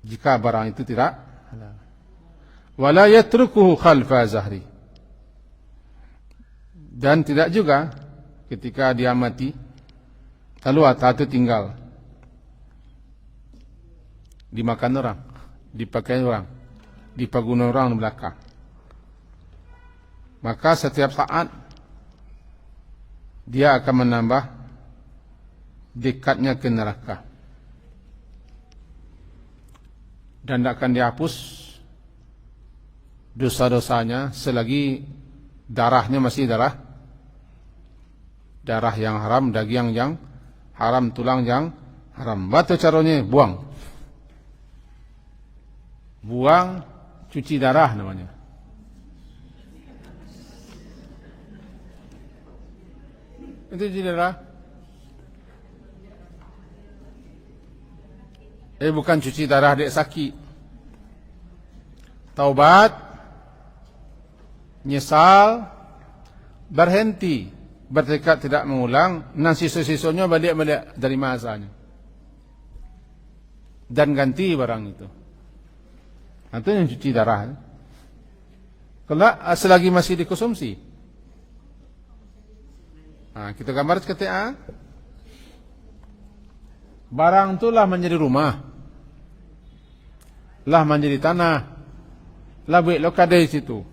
jika barang itu tidak halal. Wala yatrukuhu khalfa zahri, dan tidak juga ketika dia mati lalu harta itu tinggal dimakan orang, dipakai orang, dipakai orang di belakang. Maka setiap saat dia akan menambah dekatnya ke neraka dan tidak akan dihapus dosa-dosanya selagi darahnya masih darah yang haram, daging yang haram, tulang yang haram. Batu caranya buang, cuci darah namanya. Itu cuci darah. Bukan cuci darah dek sakit. Taubat, nyesal, berhenti bertekad tidak mengulang, dan sisa-sisanya balik-balik dari masanya. Dan ganti barang itu. Itu yang cuci darah. Kalau selagi masih dikonsumsi. Kita gambar seperti barang itulah menjadi rumah. Lah menjadi tanah. Lah buat lo kadai situ.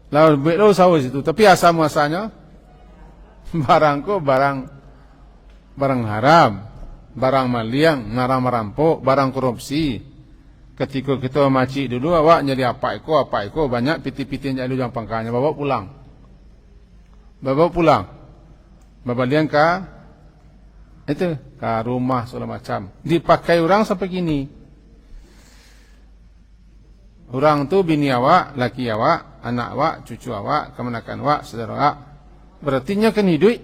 Lah buat lo sawah situ. Tapi asal muasanya barangku barang haram, barang maliang, narang merampok, barang korupsi. Ketika kita macik dulu, awak jadi apa iko banyak piti-piti yang jadi yang pangkanya bawa pulang. Bawa liang ke rumah segala macam. Dipakai orang sampai gini. Orang tu bini awak, laki awak, anak awak, cucu awak, kemenakan awak, saudara awak. Berartinya kan hidup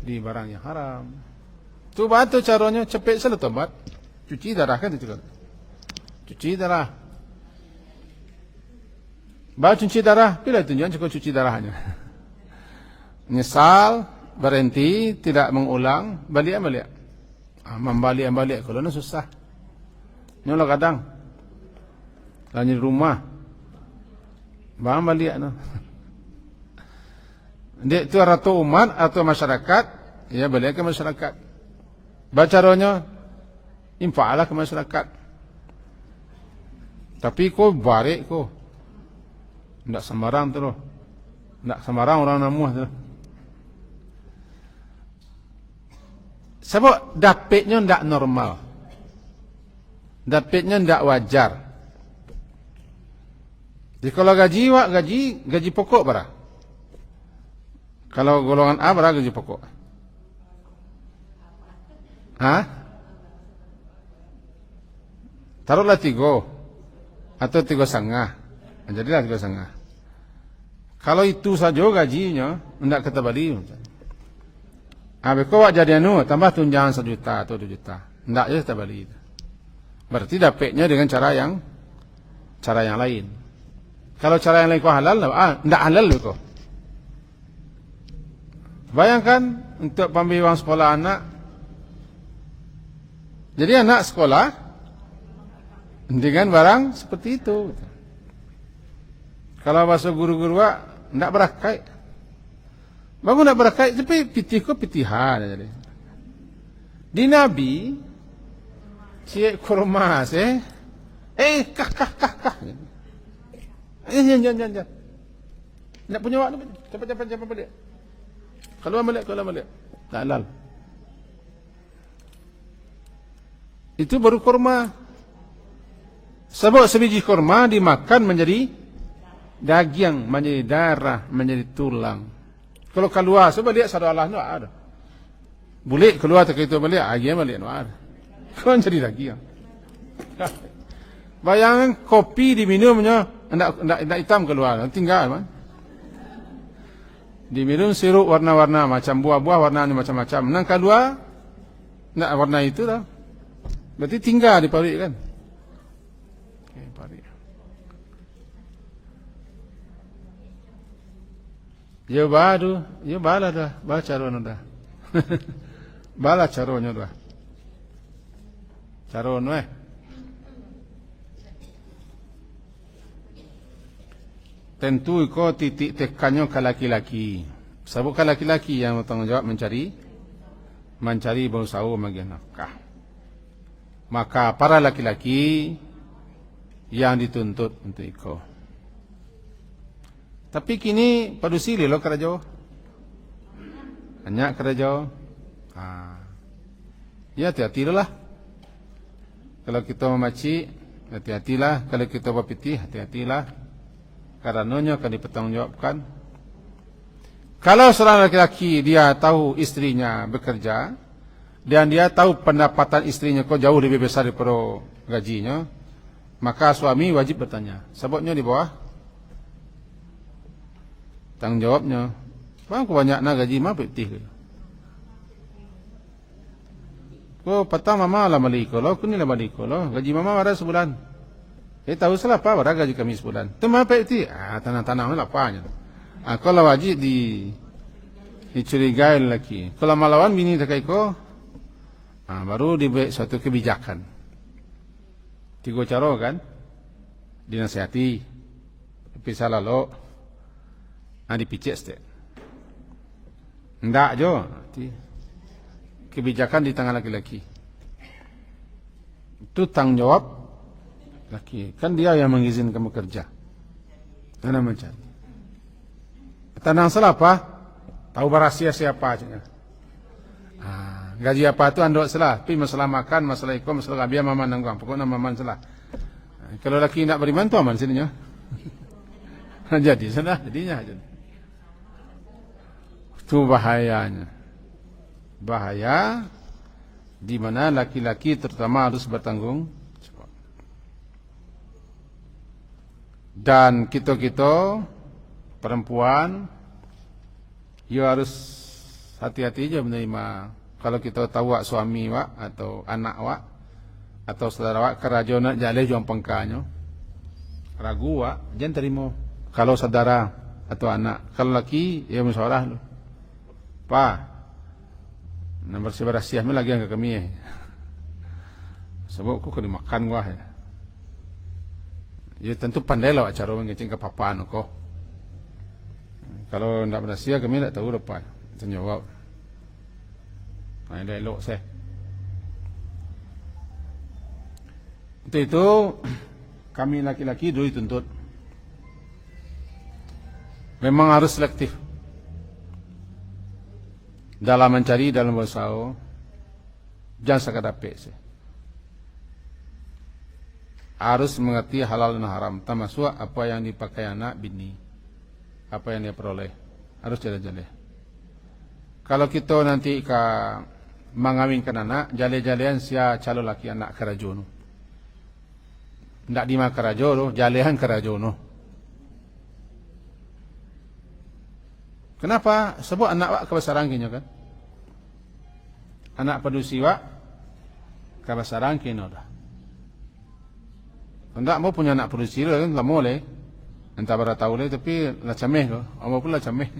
di barang yang haram. Coba tu caranya cepet salah tobat. Cuci darah kan itu kan. Cuci darah. Baru cuci darah, bila tunjukan cukup cuci darahnya. Nyesal, berhenti, tidak mengulang, balik. Membalik. Kalau itu susah. Nyolah kadang. Lagi di rumah. Bang balik no. Dia itu atau umat atau masyarakat, ya balik ke masyarakat. Bacaranya infaklah ke masyarakat. Tapi ko balik ko. Ndak sembarang tu loh. Ndak sembarang orang namuh tu. Sebab dapatnya ndak normal. Dapatnya tidak wajar. Jadi kalau gaji pokok berapa? Kalau golongan A berapa gaji pokok? Taruhlah 3 atau 3,5. Jadilah 3,5. Kalau itu saja gajinya, tidak kita balik. Kau jadi tambah tunjangan 1 juta atau 2 juta. Tidak je kita balik. Berarti dapatnya dengan cara yang lain. Kalau cara yang lain kau halal, tidak halal kau. Bayangkan untuk pembeli wang sekolah anak. Jadi anak sekolah dengan barang seperti itu. Kalau bahasa guru-guru tidak berakai. Bagus tidak berakai, tapi pitih kau pitihan. Jadi. Di Nabi cik kurma kah. Jangan. Nak punya waktu cepat balik. Keluar balik. Tak halal. Itu baru kurma. Sebab sebiji kurma dimakan menjadi daging, menjadi darah, menjadi tulang. Kalau keluar sebab dia sadar Allah no ada. Boleh keluar tak itu balik, balik no ada. Kau jadi lagi ya. Bayangkan kopi diminumnya tidak hitam keluar, tinggal man. Diminum sirup warna-warna macam buah-buah warna macam-macam. Nang keluar nak warna itu dah. Berarti tinggal di parit kan. Okay, parit. Ya bala dah, baca caranya dah. Bala caranya dah. Caron tentu kau titik tekannya ke laki-laki. Sebab ke laki-laki yang bertanggung jawab mencari berusaha bagi nafkah. Maka para laki-laki yang dituntut untuk ikut. Tapi kini padu sili lo kerja. Banyak kerja. Ya hati-hati lah. Kalau kita memaci, hati-hatilah. Kalau kita berpitih, hati-hatilah. Karenanya akan dipertanggungjawabkan. Kalau seorang laki-laki dia tahu istrinya bekerja dan dia tahu pendapatan istrinya kok jauh lebih besar daripada gajinya, maka suami wajib bertanya. Sebabnya di bawah tanggungjawabnya. Bang, banyak nak gaji mah pitih ke? Ko patang mama lah maliko lo, kuni lah maliko lo. Gaji mama ada sebulan. Tahu salah apa? Ada gaji kami sebulan. Tu mah pitih. Tanah-tanah lah apanya. Kalau wajib dicurigai lelaki. Kalau malawan bini tak iko, baru dibuat suatu kebijakan. 3 cara kan, dinasihati, tapi salah lo, dipicit setiap. Ndak jo, kebijakan di tangan laki-laki. Itu tanggung jawab laki. Kan dia yang mengizinkan kamu kerja. Mana mencari. Tenang salah apa? Tahu rahasia siapa aja. Gaji apa tu anda salah. Tapi masalah makan, masalah ikut, masalah biar mama nanggung. Pokoknya mama salah. Kalau laki nak beriman tu aman sininya. Jadi salah jadinya. Itu bahayanya. Bahaya di mana laki-laki terutama harus bertanggung jawab. Dan kita perempuan, you harus hati-hati aja menerima. Kalau kita tahu suami wak atau anak wak atau saudara wak kerajo nak jaleh juang pengkanyo, ragu wak jangan terima. Kalau saudara atau anak, kalau laki ya musyawarah lu. Pa, nomor seberasiah mi lagi yang ke kami. Sebab aku kena makan gua ya. Ya tentu pandai lah cara mengecing ke papaan kok. Kalau tidak berhasil kami tak tahu lepas. Tanya jawab. Ini elok saya. Untuk itu kami laki-laki dulu dituntut. Memang harus selektif. Dalam mencari, dalam berusaha, jangan sekadar pek. Harus mengerti halal dan haram, termasuk apa yang dipakai anak bini, apa yang dia peroleh, harus jale-jale. Kalau kita nanti mengawinkan anak, jale-jalean sia calon laki anak kerajono. Ndak dima kerajono, jalehan kerajono. Kenapa? Sebab anak wak kebesaran kini kan. Anak padusi wak kebesaran kini dah. Ndak mau punya anak padusi kan, tak boleh. Entah berapa tahu leh, tapi lah cameh ko. Apa pula cameh.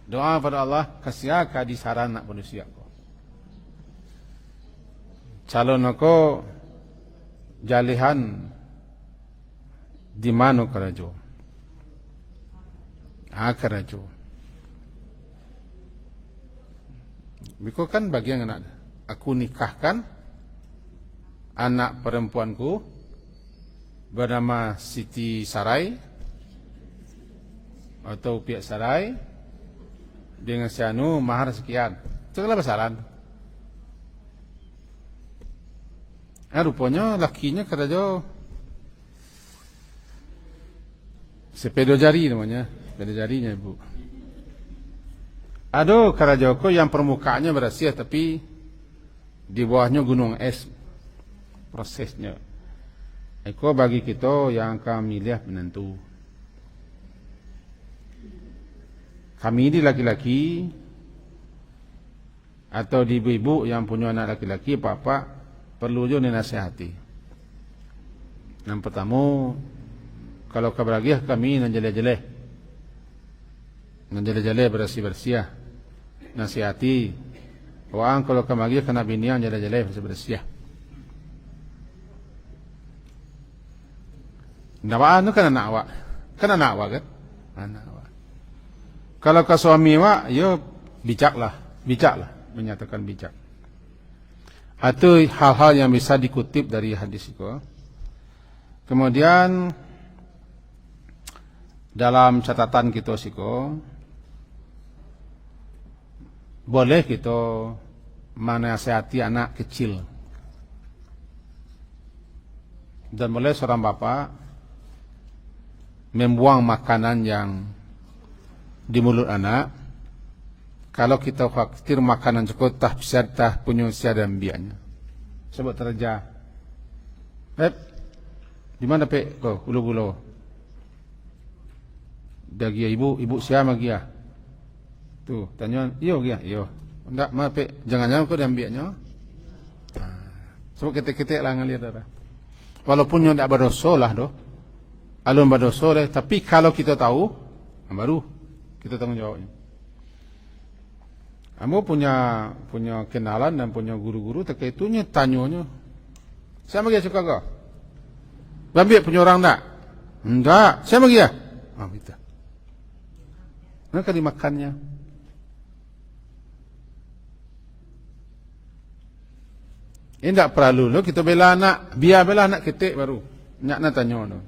Doa pada Allah kasih ka di saran anak padusi ko. Calon aku jalihan di mana kerajo. Kerajo. Biko kan bagian anak. Aku nikahkan anak perempuanku bernama Siti Sarai atau Piak Sarai dengan sianu mahar sekian. Itu kan besaran. Rupanya lakinya kerajo sepedo jari namanya. Sepedo jarinya ibu. Aduh kerajoko yang permukaannya berhasil tapi di bawahnya gunung es prosesnya. Eko bagi kita yang kami lihat penentu. Kami di laki-laki atau di ibu-ibu yang punya anak laki-laki apa-apa perlu juga dinasihati. Yang pertama, kalau kebahagiaan kami nanjale-jale. Nanjale-jale bersih-bersih. Nasihati. Orang kalau kebahagiaan kena binian jale-jale bersih-bersih. Nawaan tu kan anak awak. Kan anak awak kan? Anak awak. Kalau ke suami awak, ya bijaklah. Bijaklah. Menyatakan bijak. Itu hal-hal yang bisa dikutip dari hadis itu. Kemudian dalam catatan kita siko boleh kita menasihati anak kecil. Dan boleh seorang bapak membuang makanan yang di mulut anak. Kalau kita khawatir makanan cukup tak bisa tak punya usia dan biaknya. Sebab terja. Di mana pek kau ulu-ulu? Dagi ibu siapa dia? Tu tanya, iyo dia, iyo. Ndak mah pek jangan kau dan biaknya. Sebab ketik-ketik lah ngelihat dah. Walaupun yang ndak berdosa lah doh. Alun berdosa lah, tapi kalau kita tahu, Baru kita tanggung jawabnya. Kamu punya kenalan dan punya guru-guru terkait itunya, tanyanya. Siapa dia suka kau? Bambi punya orang tak? Enggak. Siapa dia? Gitu. Mereka dimakannya. Ini tak perlu lo kita bela anak, biar bela anak ketik baru. Nak tanya no.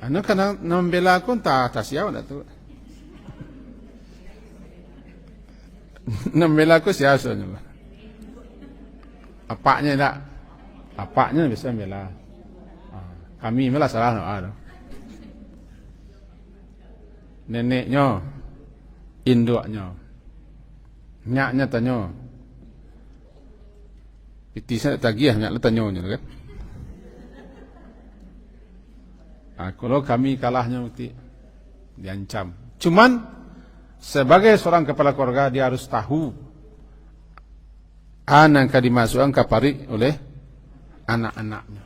Anak kan membela aku tak siapa nak tu. Membela aku siapa ni? Apaknya tak? Apaknya bisa bela. Kami malah salah no. Neneknya, induknya, nyaknya tanya. Piti saya tagih, nyak tanya kan. Kalau kami kalahnya mesti diancam. Cuman sebagai seorang kepala keluarga dia harus tahu anak yang dimasukkan kapari oleh anak-anaknya.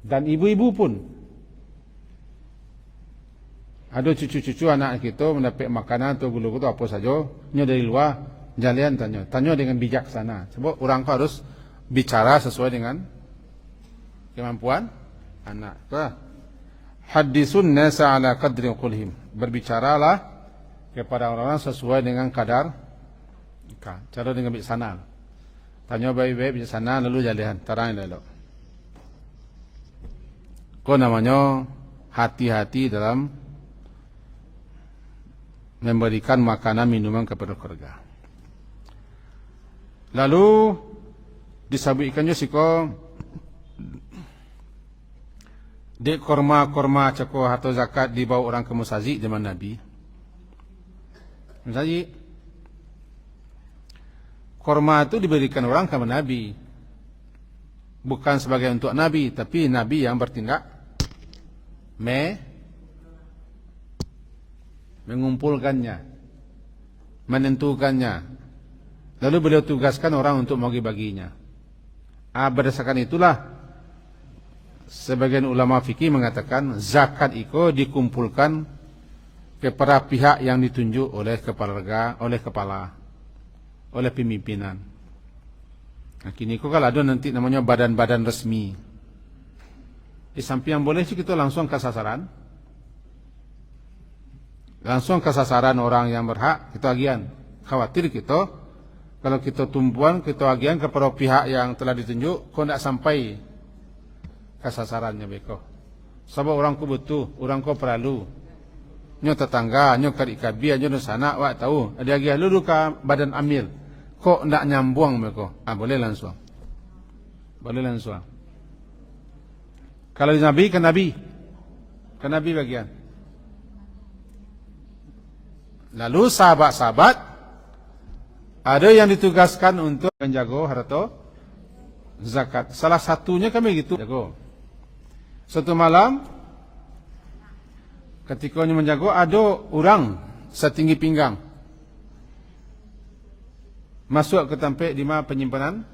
Dan ibu-ibu pun ada cucu-cucu anak kita mendapat makanan atau gulu-gulu apa saja, nya dari luar jalian tanya dengan bijaksana. Sebab orang kau harus bicara sesuai dengan kemampuan anak. Hadisun nasa ala qadri qulhim. Berbicaralah kepada orang-orang sesuai dengan kadar cara dengan bijaksana. Tanya baik-baik bijaksana lalu jalian tarang elok. Kau namanya hati-hati dalam memberikan makanan minuman kepada keluarga. Lalu disabitkannya siko dek korma cako atau zakat dibawa orang ke masjid zaman Nabi. Masjid korma itu diberikan orang ke Nabi, bukan sebagai untuk Nabi, tapi Nabi yang bertindak mengumpulkannya, menentukannya. Lalu beliau tugaskan orang untuk bagi-baginya. Berdasarkan itulah sebagian ulama fikih mengatakan zakat itu dikumpulkan kepada pihak yang ditunjuk oleh kepala, oleh pimpinan. Nah, kini kalau ada nanti namanya badan-badan resmi. Di samping yang boleh sih kita langsung ke sasaran. Langsung ke sasaran orang yang berhak, kita agian. Khawatir kita, kalau kita tumpuan, kita agian kepada pihak yang telah ditunjuk, kau tidak sampai ke sasarannya beko. Sebab orang ku butuh, orang ku perlu. Nyo tetangga, nyo kadik kabia, nyo sana, wak tahu. Ada agian lu ke badan amil. Kok tidak nyambung beko? Boleh langsung. Boleh langsung. Kalau Nabi, ke Nabi bagian. Lalu sahabat-sahabat ada yang ditugaskan untuk menjaga harta zakat. Salah satunya kami gitu jago. Suatu malam ketika menjaga ada orang setinggi pinggang masuk ke tempat di mana penyimpanan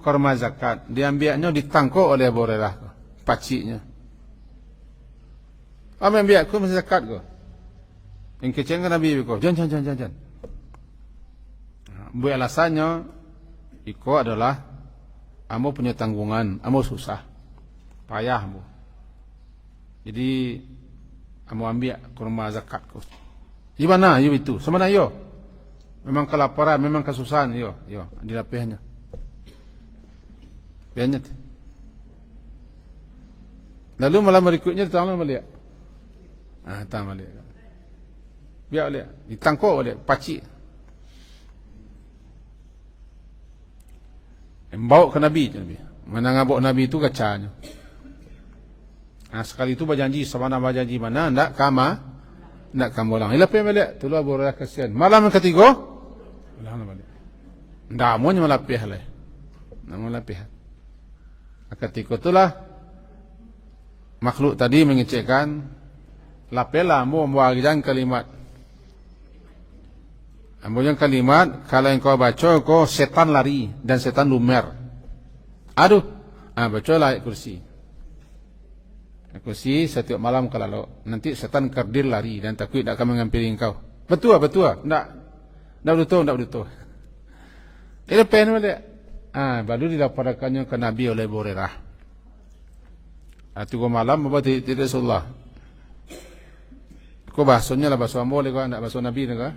korma zakat. Diambilnya ditangkap oleh Abu Hurairah, pakciknya. Apa yang ambil aku masih zakat ko? Yang kecil kan Nabi ko, jangan. Buat alasannya, iko adalah amo punya tanggungan, amo susah, payah bu. Jadi amo ambil kurma zakat ko. Di mana yo itu? Semana yo. Memang kelaparan, memang kesusahan yo, dilapihnya. Banyak. Lalu malam berikutnya datang balik. Datang balik. Biar oleh ditangkap oleh pakcik. Bawa ke Nabi. Mana ngabok Nabi itu kacanya. Sekali itu berjanji, sama berjanji mana, nak kamu ulang. Hilap yang balik, tu lah boleh kasihan. Malam yang ketiga, ulang balik. Tak maunya melapih lah. Tak mau lapih. Ketika itulah makhluk tadi mengecekkan, lapihlah, mau membagikan kalimat. Ambilnya kalimat, kalau yang kau baca, kau setan lari dan setan lumer. Aduh, baca lah ayat kursi. Kursi setiap malam kalau nanti setan kerdil lari dan takut tak akan menghampiri engkau. Betul. Enggak betul. Ini pen balik. Baru dilaporkannya ke Nabi oleh Abu Hurairah. Tiga malam bawa tidak Rasulullah. Kau bahasanya lah bahasa Ambo leka, enggak bahasa Nabi leka.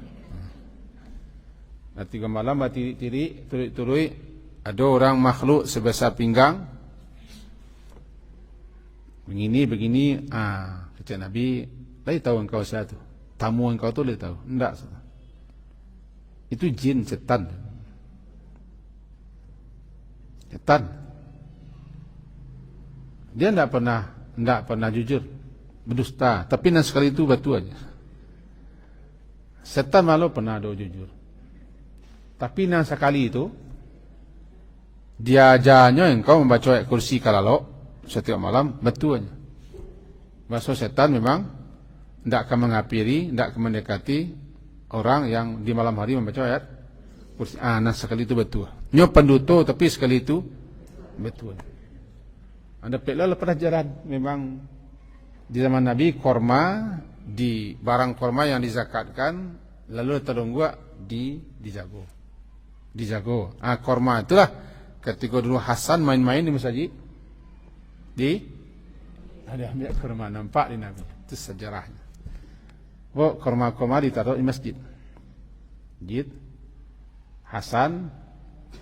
Tiga malam mati turui ada orang makhluk sebesar pinggang. Begini, kata Nabi, lai tahu engkau siapa tu? Tamu engkau tu lai tahu? Enggak. Itu jin, setan. Dia enggak pernah jujur, berdusta. Tapi nan sekali itu batu aja. Setan malu pernah ada jujur. Tapi nan sekali itu, dia ajarnya engkau membaca ayat kursi kalau setiap malam, betul aja. Bahasa setan memang tidak akan menghampiri, tidak akan mendekati orang yang di malam hari membaca ayat kursi. Nah sekali itu betul. Nyo penduto tapi sekali itu betul. Ada pelajar pelajaran memang di zaman Nabi korma di barang korma yang dizakatkan lalu terunggu dijago. Korma itulah ketika dulu Hasan main-main di masjid. Ada ambil kurma nampak di Nabi. Itu sejarahnya. Kurma ditaruh di masjid. Hasan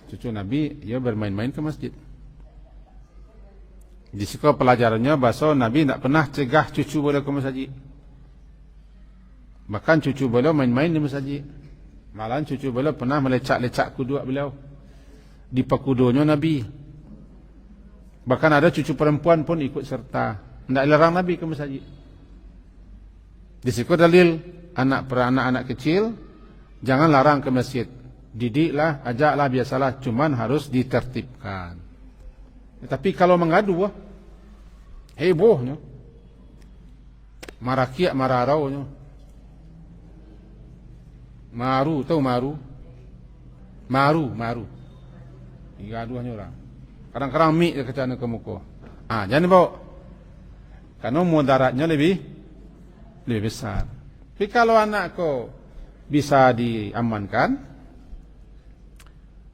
cucu Nabi dia bermain-main ke masjid. Di situ pelajarannya bahasa Nabi tidak pernah cegah cucu beliau ke masjid. Bahkan cucu beliau main-main di masjid. Malahan cucu beliau pernah melecak-lecak kudu beliau. Di pakudonya Nabi. Bahkan ada cucu perempuan pun ikut serta. Tidak larang Nabi ke masjid. Di situ dalil anak kecil jangan larang ke masjid. Didiklah, ajaklah, biasalah. Cuman harus ditertibkan. Tapi kalau mengadu, hebohnya. Marakiak, mararaunya. Maru, tahu maru? Maru. Tiga aduhnya orang. Kadang-kadang mik dia kecana ke muka. Jangan bawa. Karena mudaratnya lebih besar. Tapi kalau anak kau bisa diamankan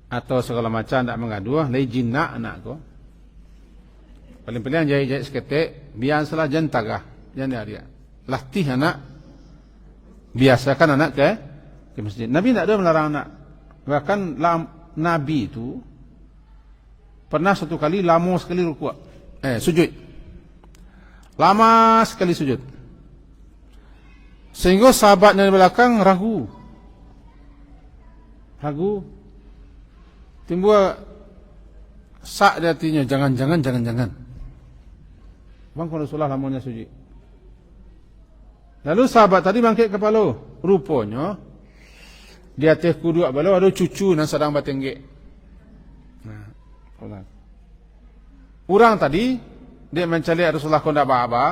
atau segala macam tak mengadu, lai jinak anak kau. Paling-paling jahit seketik, biasalah jangan tagah, jangan dia. Latih anak, biasakan anak ke masjid. Nabi tidak ada melarang anak. Bahkan Nabi itu pernah satu kali lama sekali rukuk. Sujud. Lama sekali sujud. Sehingga sahabat dari belakang ragu. Timbul sak di hatinya, jangan. Bang kalau Rasulullah lamanya sujud. Lalu sahabat tadi bangkit kepala. Rupanya di atas kudu beliau ada cucu yang sedang bertenggek. Orang tadi dia mencari Rasulullah kau tidak apa-apa,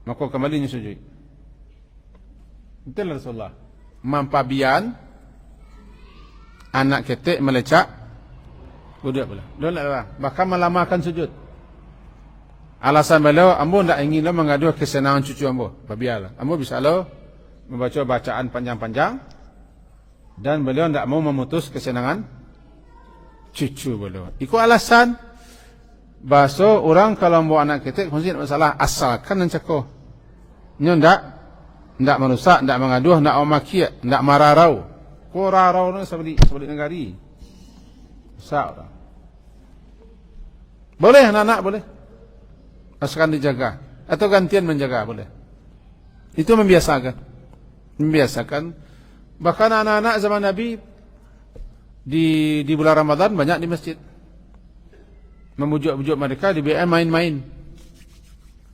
maka kembali sujud. Betul Rasulullah. Mampabian anak ketek melecak, kudu beliau. Bahkan melamakan sujud. Alasan beliau, ambo tidak ingin mengadu kesenangan cucu ambo. Babialah. Ambo bisa membaca bacaan panjang-panjang dan beliau tidak mau memutus kesenangan cucu beliau. Ikut alasan bahasa orang kalau bawa anak ketek mesti tidak masalah asalkan dan cakap. Nyo tidak merusak, tidak mengaduh, tidak memakiat, tidak mararau. Ko rarau ni seperti negari. Rusak orang. Boleh anak-anak boleh. Asalkan dijaga atau gantian menjaga boleh. Itu membiasakan. Bahkan anak-anak zaman Nabi di bulan Ramadan banyak di masjid. Memujuk-mujuk mereka di BM main-main.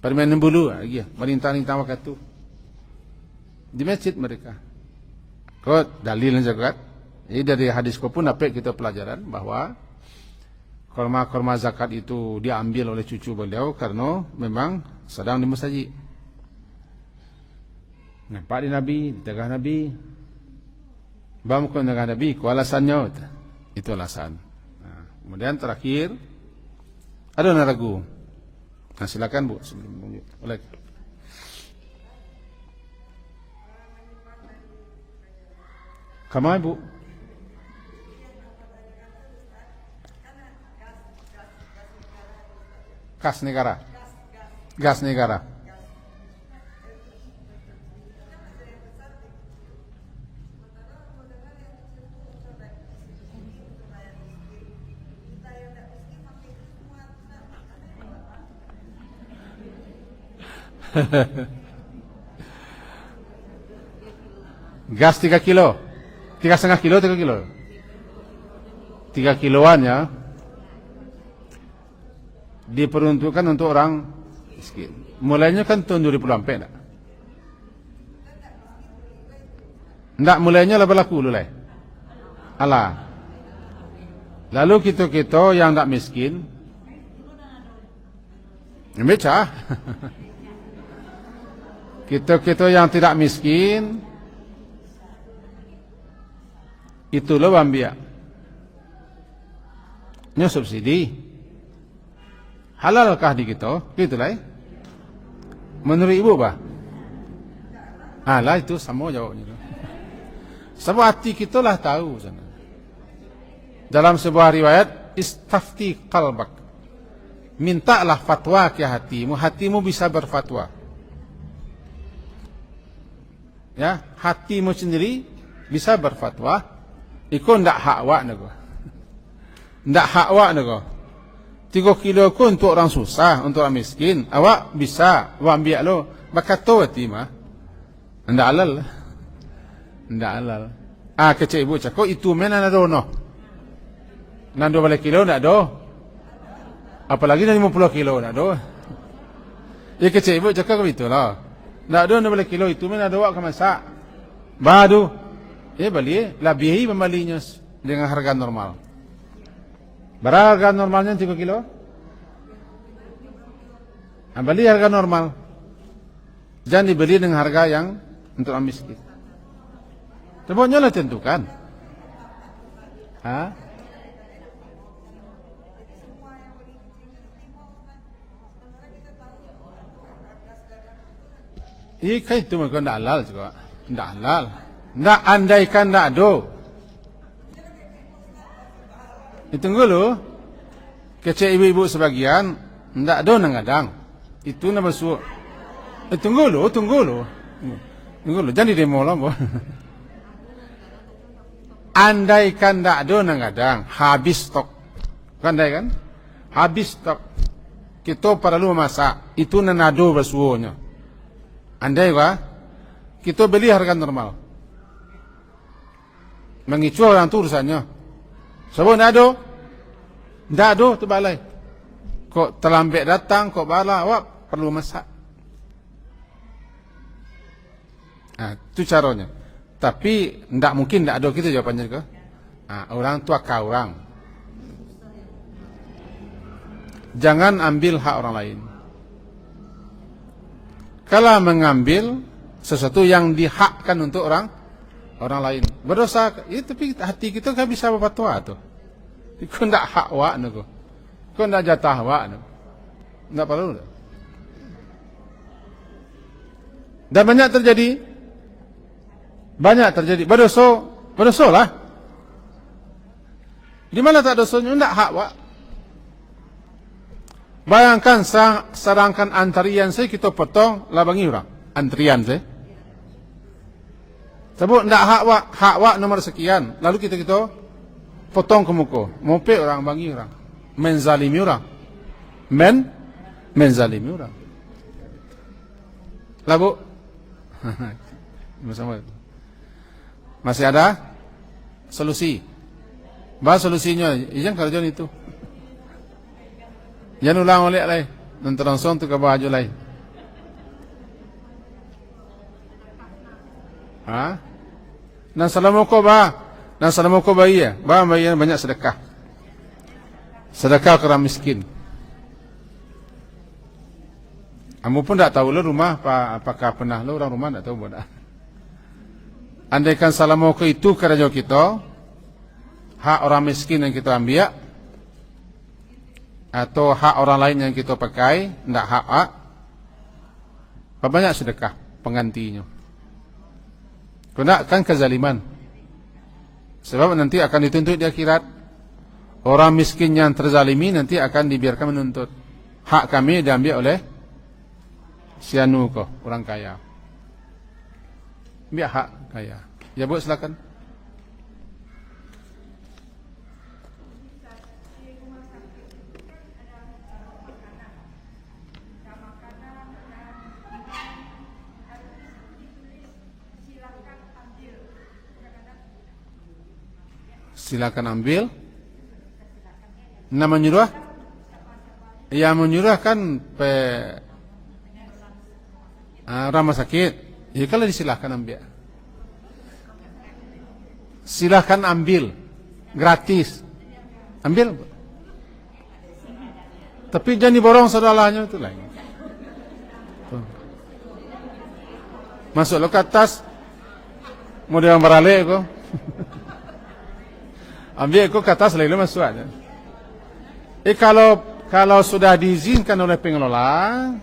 Permainan bulu lagi ya, merintah-rintah waktu. Di masjid mereka. Kau dalil zakat. Jadi dari hadis kau pun dapat kita pelajaran bahwa korma zakat itu diambil oleh cucu beliau karena memang sedang di masjid. Nampak di Nabi, di tengah Nabi. Bangkut dengan Nabi, ku alasannya itu alasan. Kemudian terakhir ada yang ragu. Nah, silakan Bu sebelum lanjut. Boleh. Kamai Bu. Kas negara. Gas negara. Gas 3 kilo. 3,5 kilo, 3 kilo. 3 kiloan ya. Diperuntukkan untuk orang miskin. Mulainya kan tahun 2000 enggak? Enggak, mulainya lah berlaku dulu lah. Alah. Lalu kita yang enggak miskin, baca. Kita yang tidak miskin, itulah bambia. Ini subsidi. Halalkah di kita? Itulah. Menurut ibu bah? Lah itu sama jawabnya. Sebab hati kita lah tahu sana. Dalam sebuah riwayat, istafti qalbak. Mintalah fatwa ke hatimu, hatimu bisa berfatwa. Ya, hatimu sendiri bisa berfatwa. Iko ndak hak wak nego. Ndak hak wak nego. 3 kilo ku untuk orang susah, untuk orang miskin. Awak bisa, awak ambil lo. Bakat tu hati mah. Ndak halal. Ndak halal. Kecik ibu cakap, itu mana ada no. Nando balik kilo ndak do. Apalagi 50 kilo ndak do. Ya kecik ibu cakap begitu lah. Ndak do nando balik kilo, itu mana ada awak ke masak. Badu. Beli, lebih membelinya dengan harga normal. Berapa harga normalnya 3 kilo? Beli harga normal. Jangan dibeli dengan harga yang untuk orang miskin. Sebabnya lah tentukan. Iya itu mereka tidak halal juga. Tidak halal. Tidak andaikan tidak ada. Tunggu lu. Kecil ibu-ibu sebagian tidak ada nangadang. Itu nama suruh. Tunggu lu. Tunggu lu. Jangan demo lah. Andaikan tidak ada nangadang, habis stok. Andai kan? Habis stok. Kita perlu memasak. Itu nanado bersuonya. Andai kan? Kita beli harga normal. Mengicu orang tu urusannya. Sebab tidak ada. Tidak ada tu balai. Kok terlambat datang, kok bala, awak perlu masak. Itu caranya. Tapi tidak mungkin tidak ada kita jawapannya ke. Orang tua kau orang. Jangan ambil hak orang lain. Kalau mengambil sesuatu yang dihakkan untuk orang lain, berdosa. Tapi hati kita kan bisa berfatwa tuh. Kau tidak hak wak nego. Kau tidak jatah wak nego. Tidak perlu. Dan banyak terjadi. Berdosa lah. Di mana tak dosanya? Tidak hak wak. Bayangkan serangkan antrian saya kita potong labangi orang. Antrian saya. Sebut tidak hak wak nomor sekian. Lalu kita potong ke muka. Mope orang bangi orang. Menzalimi orang. Menzalimi orang. Lalu bersama itu. Masih ada solusi. Bahas solusinya, jangan kerja itu. Jangan ulang oleh lagi. Nanti langsung tu ke baju lagi. Dan salamuko iya. Bayar banyak sedekah. Sedekah ke orang miskin. Kamu pun tak tahu lo rumah apakah pernah lo orang rumah tak tahu bodoh. Andaikan salamuko itu kerja kita, hak orang miskin yang kita ambil, atau hak orang lain yang kita pakai, tidak hak, banyak sedekah penggantinya. Kena kan kezaliman. Sebab nanti akan dituntut di akhirat. Orang miskin yang terzalimi nanti akan dibiarkan menuntut. Hak kami diambil oleh sianu kau, orang kaya. Biar hak kaya. Ya Bu, silakan. Silakan ambil. Nah, menyuruh? Yang menyuruh kan rumah sakit. Ya kalau disilahkan ambil. Silahkan ambil. Gratis. Ambil. Tapi jangan diborong saudaranya itu lain. Masuk lo ke atas. Mau dia beralih kok. Ambil kok ke atas lalu masuk aja. Kalau sudah diizinkan oleh pengelola,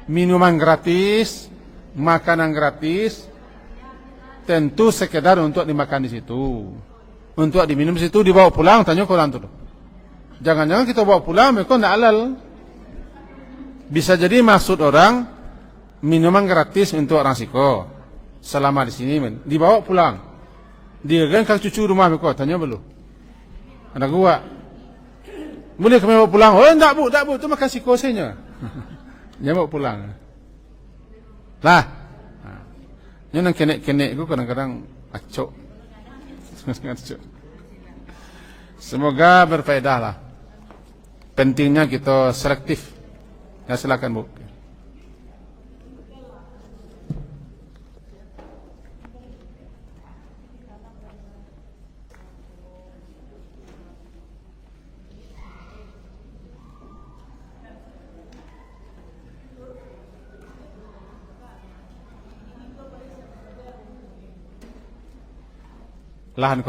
minuman gratis, makanan gratis, tentu sekedar untuk dimakan di situ, untuk diminum di situ, dibawa pulang, tanya ke orang tu. Jangan-jangan kita bawa pulang, mereka tidak halal. Bisa jadi maksud orang minuman gratis untuk orang siko selama di sini, dibawa pulang. Dia kan kalau cucu rumah mereka, tanya belum? Ada gua. Boleh kami bawa pulang? Oh, tak bu, itu makan siko saya. Dia bawa pulang. Lah. Ini nang kenek-kenek gua kadang-kadang acok. Semoga berfaedah lah. Pentingnya kita selektif. Ya, silakan Bu. Lahan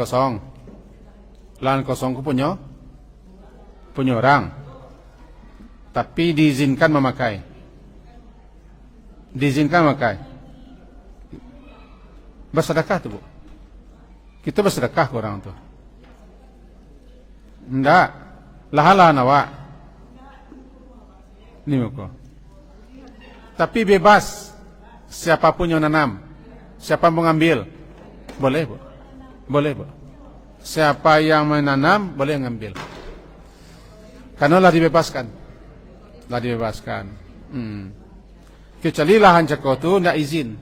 kosong ku punya orang, tapi diizinkan memakai, bersedekah tuh Bu, kita bersedekah ke orang tuh, enggak, lahan awak, ini muka, tapi bebas, siapapun yang nanam, siapa mau ngambil, boleh Bu. Boleh Bu. Siapa yang menanam boleh ngambil. Karena lah dibebaskan. Kecuali lahan ceko itu tidak izin.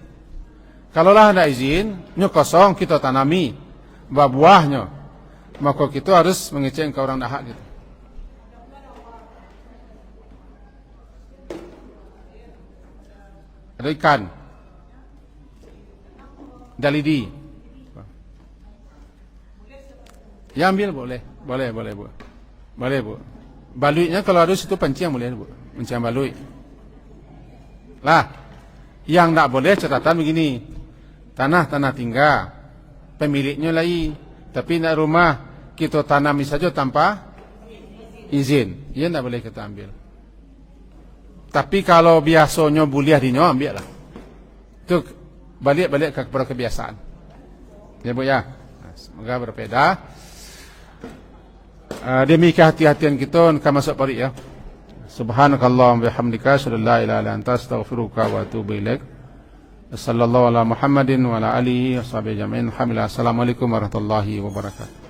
Kalau lahan tidak izin, nya kosong kita tanami buah-buahnya, maka kita harus mengecek ke orang dahak gitu. Ada ikan, dalidi. Ya ambil boleh Bu. Boleh Bu. Baluitnya kalau ada situ pancing boleh Bu. Pancing baluit. Lah, yang tak boleh catatan begini. Tanah tinggal. Pemiliknya lagi. Tapi nak rumah kita tanami saja tanpa izin. Ya tak boleh kita ambil. Tapi kalau biasanya buliah dinyo ambil lah. Itu balik kepada kebiasaan. Ya Bu ya. Semoga berbeda. Demikian hati-hatian kita akan masuk parik ya. Subhanakallahumma bihamdika asyhadu an la ilaha illa anta astaghfiruka wa atubu ilaik. Sallallahu ala Muhammadin wa ala alihi washabihi ajmain. Alhamdulillah. Assalamualaikum warahmatullahi wabarakatuh.